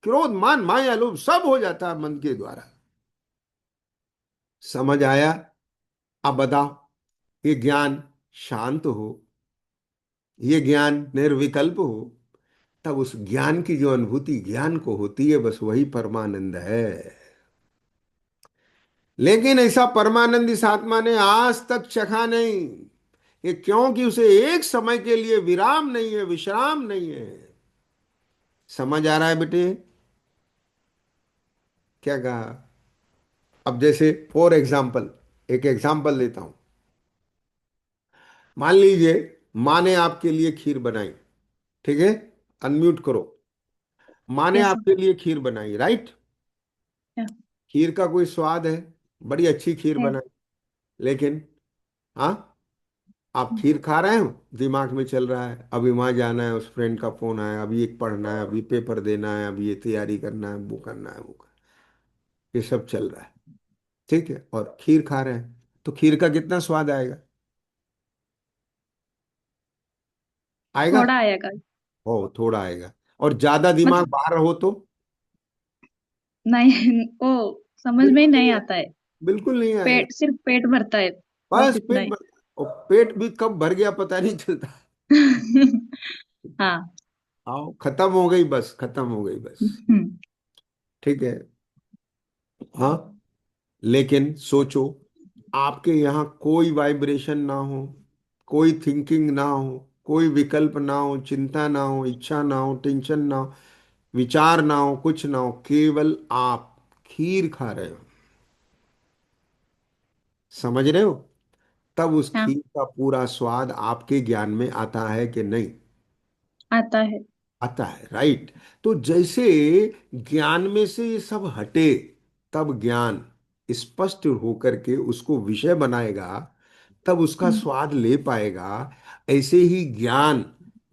क्रोध मान माया लोभ सब हो जाता है मन के द्वारा। समझ आया? अब बताओ, ये ज्ञान शांत हो, ये ज्ञान निर्विकल्प हो, तब उस ज्ञान की जो अनुभूति ज्ञान को होती है बस वही परमानंद है। लेकिन ऐसा परमानंद इस आत्मा ने आज तक चखा नहीं। ये क्योंकि उसे एक समय के लिए विराम नहीं है, विश्राम नहीं है। समझ आ रहा है बेटे? क्या कहा? अब जैसे फॉर एग्जाम्पल, एक एग्जाम्पल देता हूं। मान लीजिए माँ ने आपके लिए खीर बनाई, ठीक है? अनम्यूट करो। माँ ने यस आपके लिए खीर बनाई, राइट? सर। खीर का कोई स्वाद है, बड़ी अच्छी खीर है। बनाई, लेकिन हाँ, आप खीर खा रहे हो, दिमाग में चल रहा है अभी वहां जाना है, उस फ्रेंड का फोन आया, अभी एक पढ़ना है, अभी पेपर देना है, अभी ये तैयारी करना है, वो करना है, वो करना है। ये सब चल रहा है, ठीक है? और खीर खा रहे हैं, तो खीर का कितना स्वाद आएगा? आएगा? थोड़ा आएगा। हो, थोड़ा आएगा। और ज्यादा दिमाग मतलब बाहर हो तो नहीं, वो समझ में ही बिल्कुल नहीं नहीं आएगा, आता है। बिल्कुल नहीं आएगा। पेट, सिर्फ पेट भरता है। बस बस इतना पेट ही। भर, और पेट भी कब भर गया पता नहीं चलता। हाँ। आओ, खत्म हो गई, बस खत्म हो गई बस। ठीक है? हाँ। लेकिन सोचो, आपके यहाँ कोई वाइब्रेशन ना हो, कोई थिंकिंग ना हो, कोई विकल्प ना हो, चिंता ना हो, इच्छा ना हो, टेंशन ना हो, विचार ना हो, कुछ ना हो, केवल आप खीर खा रहे हो। समझ रहे हो? तब उस हाँ, खीर का पूरा स्वाद आपके ज्ञान में आता है कि नहीं? आता है। आता है, राइट? तो जैसे ज्ञान में से ये सब हटे, तब ज्ञान स्पष्ट होकर के उसको विषय बनाएगा, तब उसका हम्म, स्वाद ले पाएगा। ऐसे ही ज्ञान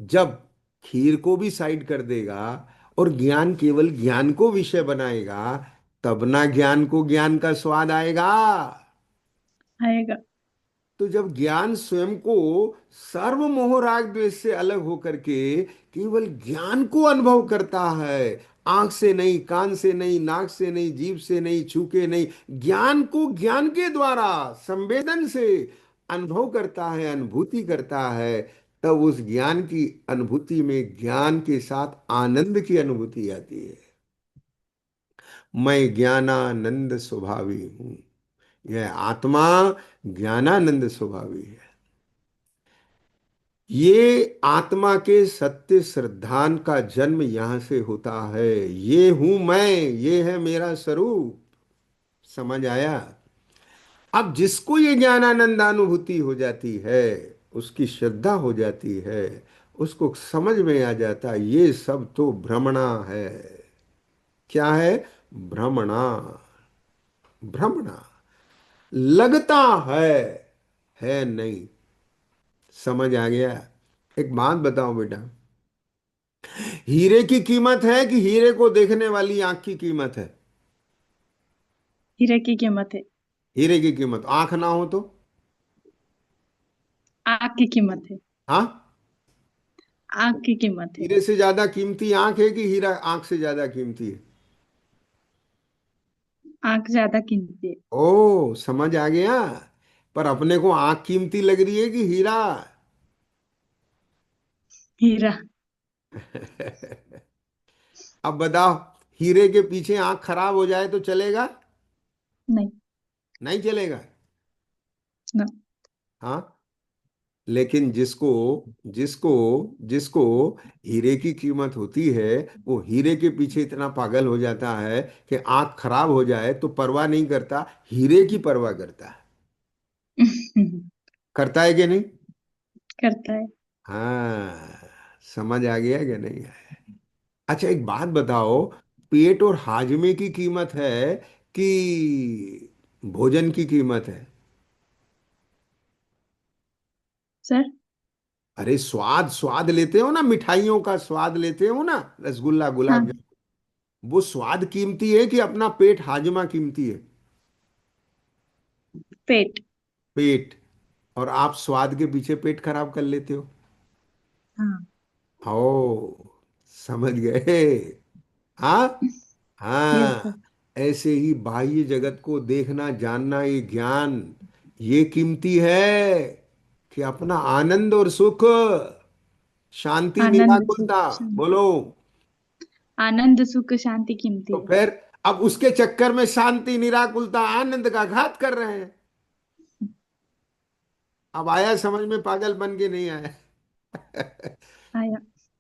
जब खीर को भी साइड कर देगा और ज्ञान केवल ज्ञान को विषय बनाएगा, तब ना ज्ञान को ज्ञान का स्वाद आएगा। आएगा। तो जब ज्ञान स्वयं को सर्व मोह राग द्वेष से अलग होकर के केवल ज्ञान को अनुभव करता है, आंख से नहीं, कान से नहीं, नाक से नहीं, जीभ से नहीं, छू के नहीं, ज्ञान को ज्ञान के द्वारा संवेदन से अनुभव करता है, अनुभूति करता है, तब उस ज्ञान की अनुभूति में ज्ञान के साथ आनंद की अनुभूति आती है। मैं ज्ञानानंद स्वभावी हूं। यह आत्मा ज्ञानानंद स्वभावी है। ये आत्मा के सत्य श्रद्धान का जन्म यहां से होता है। ये हूं मैं, ये है मेरा स्वरूप। समझ आया? अब जिसको ये ज्ञानानंदानुभूति हो जाती है, उसकी श्रद्धा हो जाती है, उसको समझ में आ जाता है ये सब तो भ्रमणा है। क्या है? भ्रमणा। भ्रमणा लगता है नहीं। समझ आ गया? एक बात बताओ बेटा, हीरे की कीमत है कि हीरे को देखने वाली आंख की कीमत है? हीरे की कीमत है। हीरे की कीमत, आंख ना हो तो? आग की कीमत है। हाँ। आग की कीमत है। हीरे से ज्यादा कीमती आंख है कि हीरा आंख से ज्यादा कीमती है? आंख ज्यादा कीमती है। ओ समझ आ गया। पर अपने को आंख कीमती लग रही है कि हीरा? हीरा। अब बताओ, हीरे के पीछे आंख खराब हो जाए तो चलेगा? नहीं। नहीं चलेगा। ना। हाँ। लेकिन जिसको जिसको जिसको हीरे की कीमत होती है, वो हीरे के पीछे इतना पागल हो जाता है कि आंख खराब हो जाए तो परवाह नहीं करता, हीरे की परवाह करता है। करता है कि नहीं? करता है। हाँ। समझ आ गया कि नहीं आया? अच्छा एक बात बताओ, पेट और हाजमे की कीमत है कि भोजन की कीमत है? सर। अरे स्वाद स्वाद लेते हो ना, मिठाइयों का स्वाद लेते हो ना, रसगुल्ला गुलाब हाँ। जामुन, वो स्वाद कीमती है कि अपना पेट हाजमा कीमती है? पेट। पेट। और आप स्वाद के पीछे पेट खराब कर लेते हो। हाँ। ओ समझ गए? हाँ। Yes sir. हाँ। ऐसे ही बाह्य जगत को देखना जानना, ये ज्ञान, ये कीमती है कि अपना आनंद और सुख, शांति आनंद निराकुलता। शांति। बोलो। आनंद सुख शांति तो कीमती है। फिर अब उसके चक्कर में शांति निराकुलता आनंद का घात कर रहे हैं। अब आया समझ में, पागल बन के नहीं आया? आया।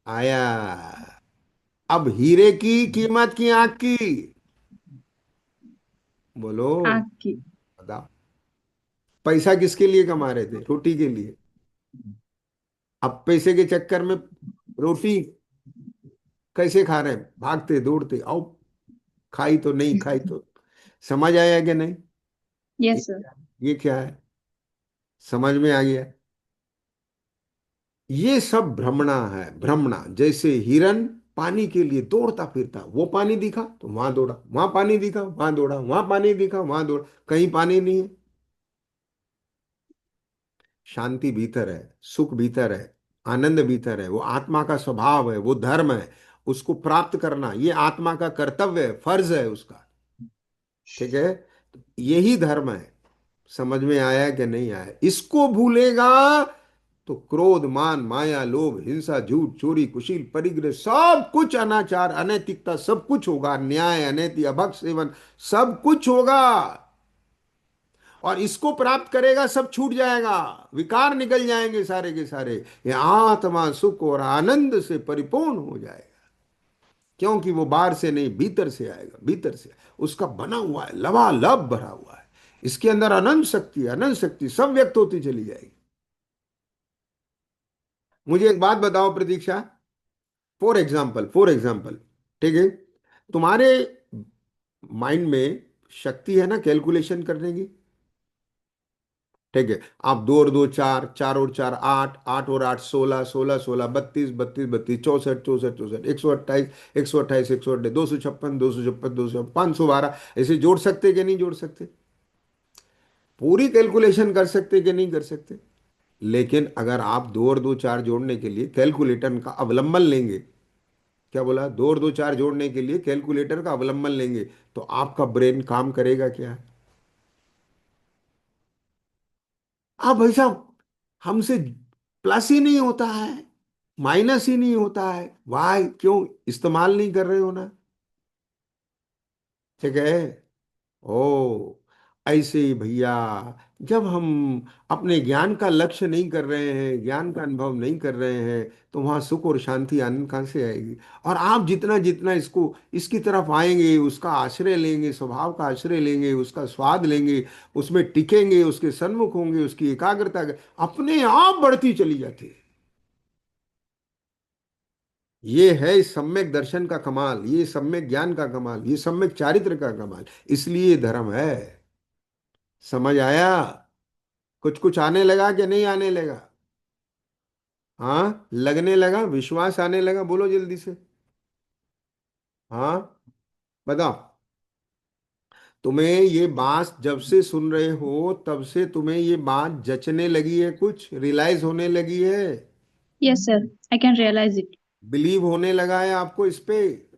आया। अब हीरे की कीमत की आंख की। बोलो। आंख की। बताओ। पैसा किसके लिए कमा रहे थे? रोटी के लिए। अब पैसे के चक्कर में रोटी कैसे खा रहे हैं? भागते दौड़ते आओ, खाई तो नहीं खाई तो। समझ आया कि नहीं? ये यस सर। ये क्या है? समझ में आ गया? ये सब भ्रमणा है, भ्रमणा। जैसे हिरन पानी के लिए दौड़ता फिरता, वो पानी दिखा तो वहां दौड़ा, वहां पानी दिखा वहां दौड़ा, वहां पानी दिखा वहां दौड़ा, कहीं पानी नहीं है। शांति भीतर है, सुख भीतर है, आनंद भीतर है, वो आत्मा का स्वभाव है, वो धर्म है। उसको प्राप्त करना ये आत्मा का कर्तव्य है, फर्ज है उसका। ठीक है? तो यही धर्म है। समझ में आया कि नहीं आया? इसको भूलेगा तो क्रोध मान माया लोभ हिंसा झूठ चोरी कुशील परिग्रह सब कुछ, अनाचार अनैतिकता सब कुछ होगा, अन्याय अनैति अभक्त सेवन सब कुछ होगा। और इसको प्राप्त करेगा सब छूट जाएगा, विकार निकल जाएंगे सारे के सारे, ये आत्मा सुख और आनंद से परिपूर्ण हो जाएगा। क्योंकि वो बाहर से नहीं भीतर से आएगा, भीतर से उसका बना हुआ है, लबालब भरा हुआ है। इसके अंदर अनंत शक्ति सब व्यक्त होती चली जाएगी। मुझे एक बात बताओ प्रतीक्षा, फॉर एग्जाम्पल, ठीक है, तुम्हारे माइंड में शक्ति है ना कैलकुलेशन करने की? ठीक है। आप दो और दो चार, चार और चार आठ, आठ और आठ सोलह, सोलह सोलह बत्तीस, बत्तीस बत्तीस चौसठ, चौसठ चौसठ 128, 128 128 256, 256 200 512, ऐसे जोड़ सकते कि नहीं जोड़ सकते? पूरी कैलकुलेशन कर सकते कि नहीं कर सकते? लेकिन अगर आप दो और दो चार जोड़ने के लिए कैलकुलेटर का अवलंबन लेंगे, क्या बोला? दो और दो चार जोड़ने के लिए कैलकुलेटर का अवलंबन लेंगे, तो आपका ब्रेन काम करेगा क्या? आप भाई साहब, हमसे प्लस ही नहीं होता है, माइनस ही नहीं होता है, वाई क्यों इस्तेमाल नहीं कर रहे हो ना? ठीक है। ओ ऐसे ही भैया, जब हम अपने ज्ञान का लक्ष्य नहीं कर रहे हैं, ज्ञान का अनुभव नहीं कर रहे हैं, तो वहां सुख और शांति आनंद कहाँ से आएगी? और आप जितना जितना इसको इसकी तरफ आएंगे, उसका आश्रय लेंगे, स्वभाव का आश्रय लेंगे, उसका स्वाद लेंगे, उसमें टिकेंगे, उसके सन्मुख होंगे, उसकी एकाग्रता अपने आप बढ़ती चली जाती है। ये है इस सम्यक दर्शन का कमाल, ये सम्यक ज्ञान का कमाल, ये सम्यक चारित्र का कमाल। इसलिए ये धर्म है। समझ आया? कुछ कुछ आने लगा कि नहीं आने लगा? हाँ लगने लगा, विश्वास आने लगा? बोलो जल्दी से। हाँ बताओ। तुम्हें ये बात जब से सुन रहे हो तब से तुम्हें ये बात जचने लगी है, कुछ रियलाइज होने लगी है, yes sir. I can realise it. Believe होने लगा है आपको इस पे?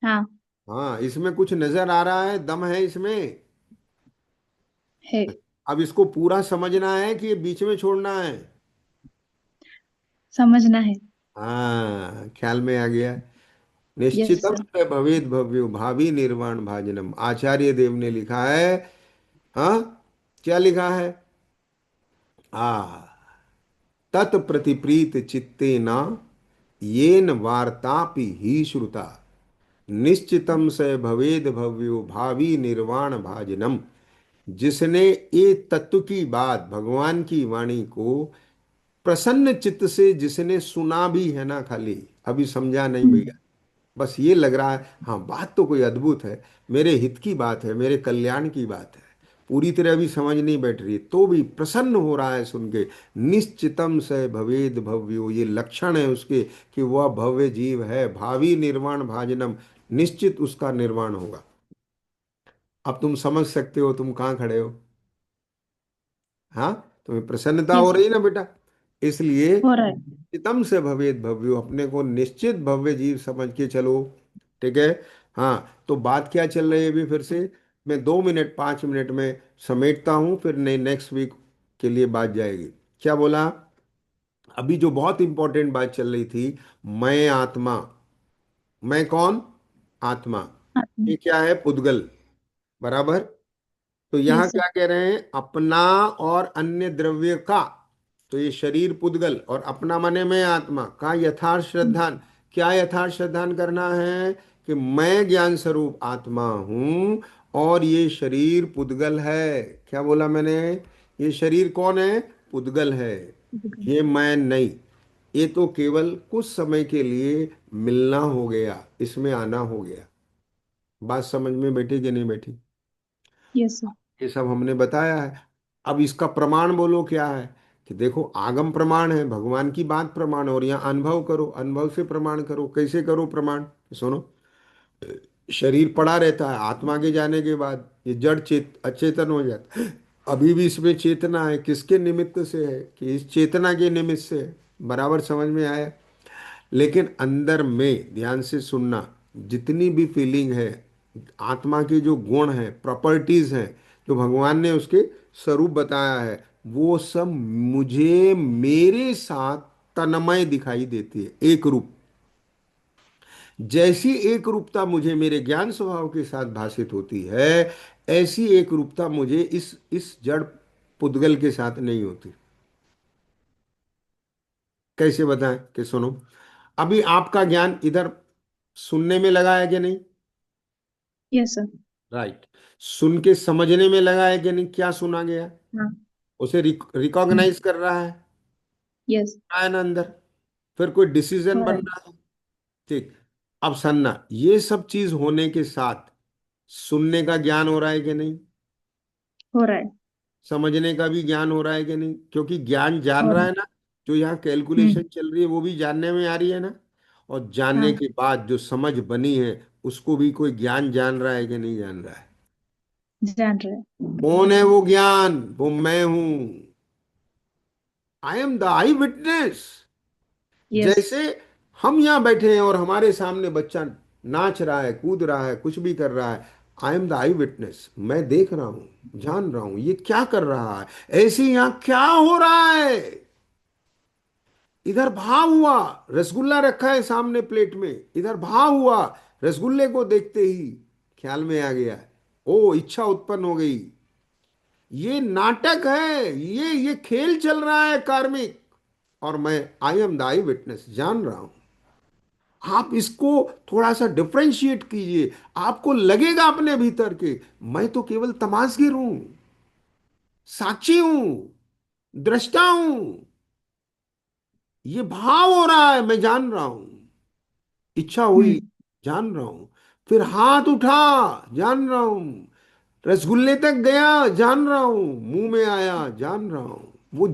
हाँ। हाँ, इसमें कुछ नजर आ रहा है, दम है इसमें। है। अब इसको पूरा समझना है कि ये बीच में छोड़ना है। समझना है। हाँ, ख्याल में आ गया। यस निश्चितम सर। स भवेद भव्यो भावी निर्वाण भाजनम, आचार्य देव ने लिखा है। हाँ, क्या लिखा है? आ तत्प्रतिप्रीत चित्तेन येन वार्तापि ही श्रुता, निश्चितम स भवेद भव्यो भावी निर्वाण भाजनम। जिसने ये तत्व की बात, भगवान की वाणी को प्रसन्न चित्त से जिसने सुना भी है ना, खाली अभी समझा नहीं भैया, बस ये लग रहा है हाँ बात तो कोई अद्भुत है, मेरे हित की बात है, मेरे कल्याण की बात है, पूरी तरह अभी समझ नहीं बैठ रही, तो भी प्रसन्न हो रहा है सुन के। निश्चितम स भवेद भव्यो, ये लक्षण है उसके कि वह भव्य जीव है, भावी निर्वाण भाजनम, निश्चित उसका निर्वाण होगा। अब तुम समझ सकते हो तुम कहाँ खड़े हो। हाँ, तुम्हें प्रसन्नता हो यस रही ना बेटा। इसलिए हो रहा है। चितम से भवेद भव्यो, अपने को निश्चित भव्य जीव समझ के चलो। ठीक है। हाँ, तो बात क्या चल रही है अभी फिर से, मैं 2 मिनट 5 मिनट में समेटता हूँ, फिर नेक्स्ट वीक के लिए बात जाएगी। क्या बोला? अभी जो बहुत इंपॉर्टेंट बात चल रही थी, मैं आत्मा। मैं कौन? आत्मा। ये क्या है? पुद्गल। बराबर। तो यहाँ यस सर। क्या कह रहे हैं? अपना और अन्य द्रव्य का। तो ये शरीर पुद्गल, और अपना मने में आत्मा का यथार्थ श्रद्धान। क्या यथार्थ श्रद्धान करना है? कि मैं ज्ञान स्वरूप आत्मा हूं, और ये शरीर पुद्गल है। क्या बोला मैंने? ये शरीर कौन है? पुद्गल है। ये मैं नहीं। ये तो केवल कुछ समय के लिए मिलना हो गया, इसमें आना हो गया। बात समझ में बैठी कि नहीं बैठी? Yes sir. ये सब हमने बताया है। अब इसका प्रमाण बोलो क्या है? कि देखो, आगम प्रमाण है, भगवान की बात प्रमाण है, और यहाँ अनुभव करो, अनुभव से प्रमाण करो। कैसे करो प्रमाण? सुनो। शरीर पड़ा रहता है, आत्मा के जाने के बाद ये जड़ अचेतन हो जाता है। अभी भी इसमें चेतना है, किसके निमित्त से है? कि इस चेतना के निमित्त से है। बराबर समझ में आया? लेकिन अंदर में ध्यान से सुनना, जितनी भी फीलिंग है, आत्मा के जो गुण हैं, प्रॉपर्टीज हैं, जो भगवान ने उसके स्वरूप बताया है, वो सब मुझे मेरे साथ तन्मय दिखाई देती है, एक रूप। जैसी एक रूपता मुझे मेरे ज्ञान स्वभाव के साथ भाषित होती है, ऐसी एक रूपता मुझे इस जड़ पुद्गल के साथ नहीं होती। कैसे बताएं? कि सुनो, अभी आपका ज्ञान इधर सुनने में लगा है कि नहीं? Yes sir. राइट। सुन के समझने में लगा है कि नहीं? क्या सुना गया? हाँ। उसे रिकॉग्नाइज कर रहा है। यस। आ है ना अंदर? फिर कोई डिसीजन हो रहा बन है। रहा है। ठीक। अब सुनना, ये सब चीज होने के साथ सुनने का ज्ञान हो रहा है कि नहीं? हो रहा है। समझने का भी ज्ञान हो रहा है कि नहीं? क्योंकि ज्ञान जान हो रहा रहा है है। ना, जो यहाँ कैलकुलेशन हम्म। चल रही है वो भी जानने में आ रही है ना। और जानने हाँ। के बाद जो समझ बनी है, उसको भी कोई ज्ञान जान रहा है कि नहीं जान रहा है? जान रहे हैं। कौन है वो ज्ञान? वो मैं हूं। I am the I witness. Yes. जैसे हम यहाँ बैठे हैं और हमारे सामने बच्चा नाच रहा है, कूद रहा है, कुछ भी कर रहा है, I am the I witness. मैं देख रहा हूं, जान रहा हूं ये क्या कर रहा है, ऐसे यहाँ क्या हो रहा है। इधर भाव हुआ, रसगुल्ला रखा है सामने प्लेट में, इधर भाव हुआ, रसगुल्ले को देखते ही ख्याल में आ गया, ओ इच्छा उत्पन्न हो गई। ये नाटक है, ये खेल चल रहा है कार्मिक। और मैं I am the I witness, जान रहा हूं। आप इसको थोड़ा सा डिफरेंशिएट कीजिए, आपको लगेगा अपने भीतर के मैं तो केवल तमाशगिर हूं, साक्षी हूं, दृष्टा हूं। ये भाव हो रहा है, मैं जान रहा हूं। इच्छा हुई, हम्म। जान रहा हूं। फिर हाथ उठा, जान रहा हूं। रसगुल्ले तक गया, जान रहा हूं। मुंह में आया, जान रहा हूं। वो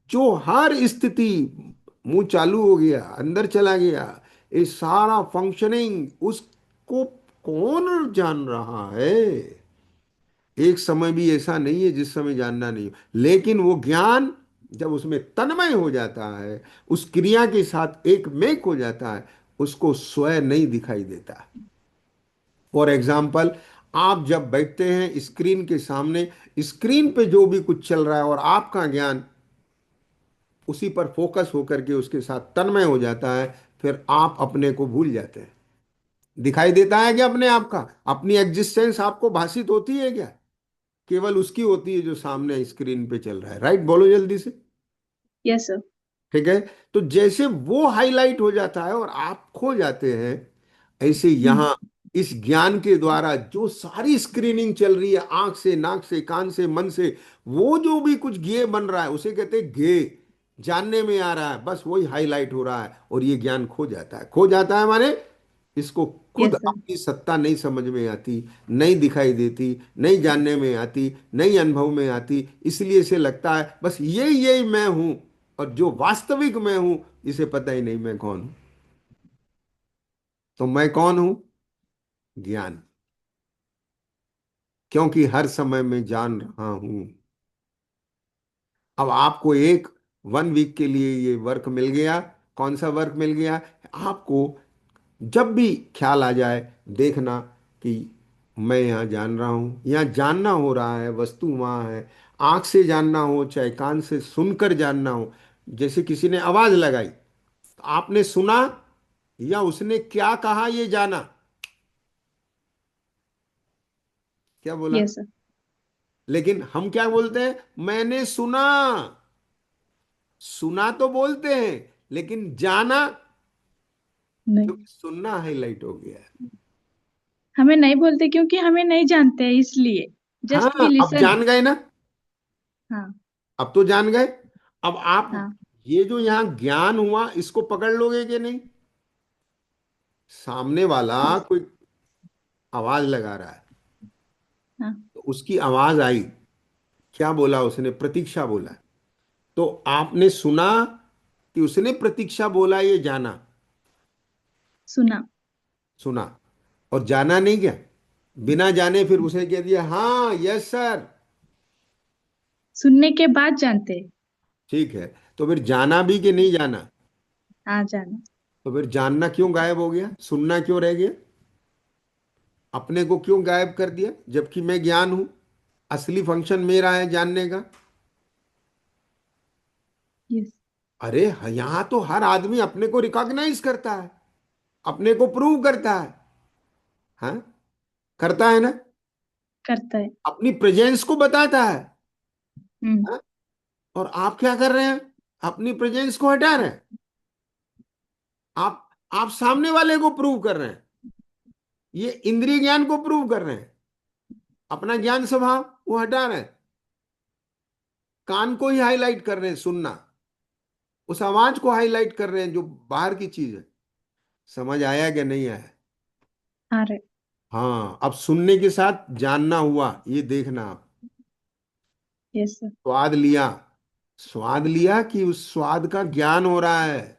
जो हर स्थिति, मुंह चालू हो गया, अंदर चला गया, ये सारा फंक्शनिंग उसको कौन जान रहा है? एक समय भी ऐसा नहीं है जिस समय जानना नहीं हो, लेकिन वो ज्ञान जब उसमें तन्मय हो जाता है, उस क्रिया के साथ एक मेक हो जाता है, उसको स्वयं नहीं दिखाई देता। फॉर एग्जाम्पल, आप जब बैठते हैं स्क्रीन के सामने, स्क्रीन पे जो भी कुछ चल रहा है और आपका ज्ञान उसी पर फोकस होकर के उसके साथ तन्मय हो जाता है, फिर आप अपने को भूल जाते हैं। दिखाई देता है क्या अपने आप का? अपनी एग्जिस्टेंस आपको भासित होती है क्या? केवल उसकी होती है जो सामने स्क्रीन पे चल रहा है। राइट, बोलो जल्दी से। Yes sir. ठीक है। तो जैसे वो हाईलाइट हो जाता है और आप खो जाते हैं, ऐसे हम्म। यहां इस ज्ञान के द्वारा जो सारी स्क्रीनिंग चल रही है, आंख से, नाक से, कान से, मन से, वो जो भी कुछ ज्ञेय बन रहा है उसे कहते हैं ज्ञेय। जानने में आ रहा है, बस वही हाईलाइट हो रहा है और ये ज्ञान खो जाता है। खो जाता है माने इसको खुद यस सर। अपनी सत्ता नहीं समझ में आती, नहीं दिखाई देती, नहीं जानने में आती, नहीं अनुभव में आती। इसलिए इसे लगता है बस यही मैं हूं, और जो वास्तविक मैं हूं इसे पता ही नहीं मैं कौन हूं। तो मैं कौन हूं? ज्ञान। क्योंकि हर समय में जान रहा हूं। अब आपको एक 1 वीक के लिए ये वर्क मिल गया। कौन सा वर्क मिल गया? आपको जब भी ख्याल आ जाए, देखना कि मैं यहाँ जान रहा हूँ, यहाँ जानना हो रहा है, वस्तु वहाँ है। आंख से जानना हो चाहे कान से सुनकर जानना हो। जैसे किसी ने आवाज लगाई तो आपने सुना या उसने क्या कहा ये जाना? क्या बोला? Yes sir. लेकिन हम क्या बोलते हैं? मैंने सुना। सुना तो बोलते हैं, लेकिन जाना, नहीं, क्योंकि सुनना हाईलाइट हो गया है। हमें नहीं बोलते क्योंकि हमें नहीं जानते हैं इसलिए। हाँ, जस्ट वी अब लिसन। जान गए ना। हाँ। अब तो जान गए। अब आप हाँ। ये जो यहाँ ज्ञान हुआ इसको पकड़ लोगे कि नहीं? सामने वाला यस। कोई आवाज लगा रहा है, हाँ। तो उसकी आवाज आई, क्या बोला उसने? प्रतीक्षा बोला। तो आपने सुना कि उसने प्रतीक्षा बोला, ये जाना? सुना। सुना। और जाना नहीं क्या? बिना जाने फिर उसे कह दिया हाँ यस सर। सुनने के बाद जानते हैं। ठीक है। तो फिर जाना भी कि नहीं जाना? हाँ, जाना। तो फिर जानना क्यों गायब हो गया? सुनना क्यों रह गया? अपने को क्यों गायब कर दिया जबकि मैं ज्ञान हूं? असली फंक्शन मेरा है जानने का। यस। अरे यहां तो हर आदमी अपने को रिकॉग्नाइज करता है, अपने को प्रूव करता है। हाँ, करता है ना? करता है। अपनी प्रेजेंस को बताता है। हम्म। हाँ? और आप क्या कर रहे हैं? अपनी प्रेजेंस को हटा रहे हैं। आप सामने वाले को प्रूव कर रहे हैं। ये इंद्रिय ज्ञान को प्रूव कर रहे हैं। अपना ज्ञान स्वभाव वो हटा रहे हैं। कान को ही हाईलाइट कर रहे हैं, सुनना। उस आवाज को हाईलाइट कर रहे हैं जो बाहर की चीज है। समझ आया कि नहीं आया? आ रहे। हाँ, अब सुनने के साथ जानना हुआ, ये देखना आप। Yes sir. स्वाद लिया। स्वाद लिया कि उस स्वाद का ज्ञान हो रहा है?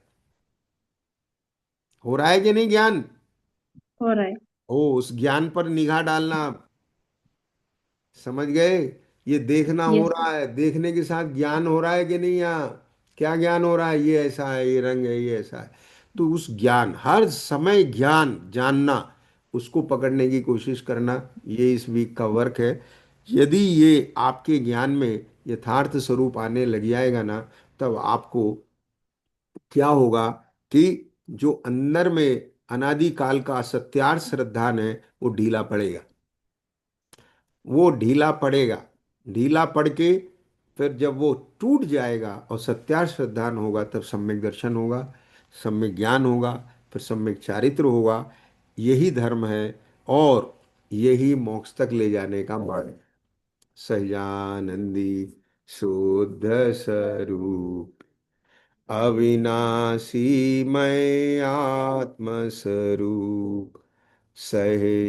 हो रहा है कि नहीं ज्ञान? हो रहा है। ओ, उस ज्ञान पर निगाह डालना आप। समझ गए? ये देखना हो यस सर। रहा है, देखने के साथ ज्ञान हो रहा है कि नहीं? यहाँ क्या ज्ञान हो रहा है? ये ऐसा है, ये रंग है, ये ऐसा है। तो उस ज्ञान, हर समय ज्ञान जानना, उसको पकड़ने की कोशिश करना, ये इस वीक का वर्क है। यदि ये आपके ज्ञान में यथार्थ स्वरूप आने लग जाएगा ना, तब आपको क्या होगा कि जो अंदर में अनादि काल का सत्यार्थ श्रद्धान है वो ढीला पड़ेगा। वो ढीला पड़ेगा। ढीला पड़ के फिर जब वो टूट जाएगा और सत्यार्थ श्रद्धान होगा, तब सम्यक दर्शन होगा, सम्यक ज्ञान होगा, फिर सम्यक चारित्र होगा। यही धर्म है और यही मोक्ष तक ले जाने का मार्ग है। सहजानंदी शुद्ध स्वरूप, अविनाशी मैं आत्म स्वरूप, सहज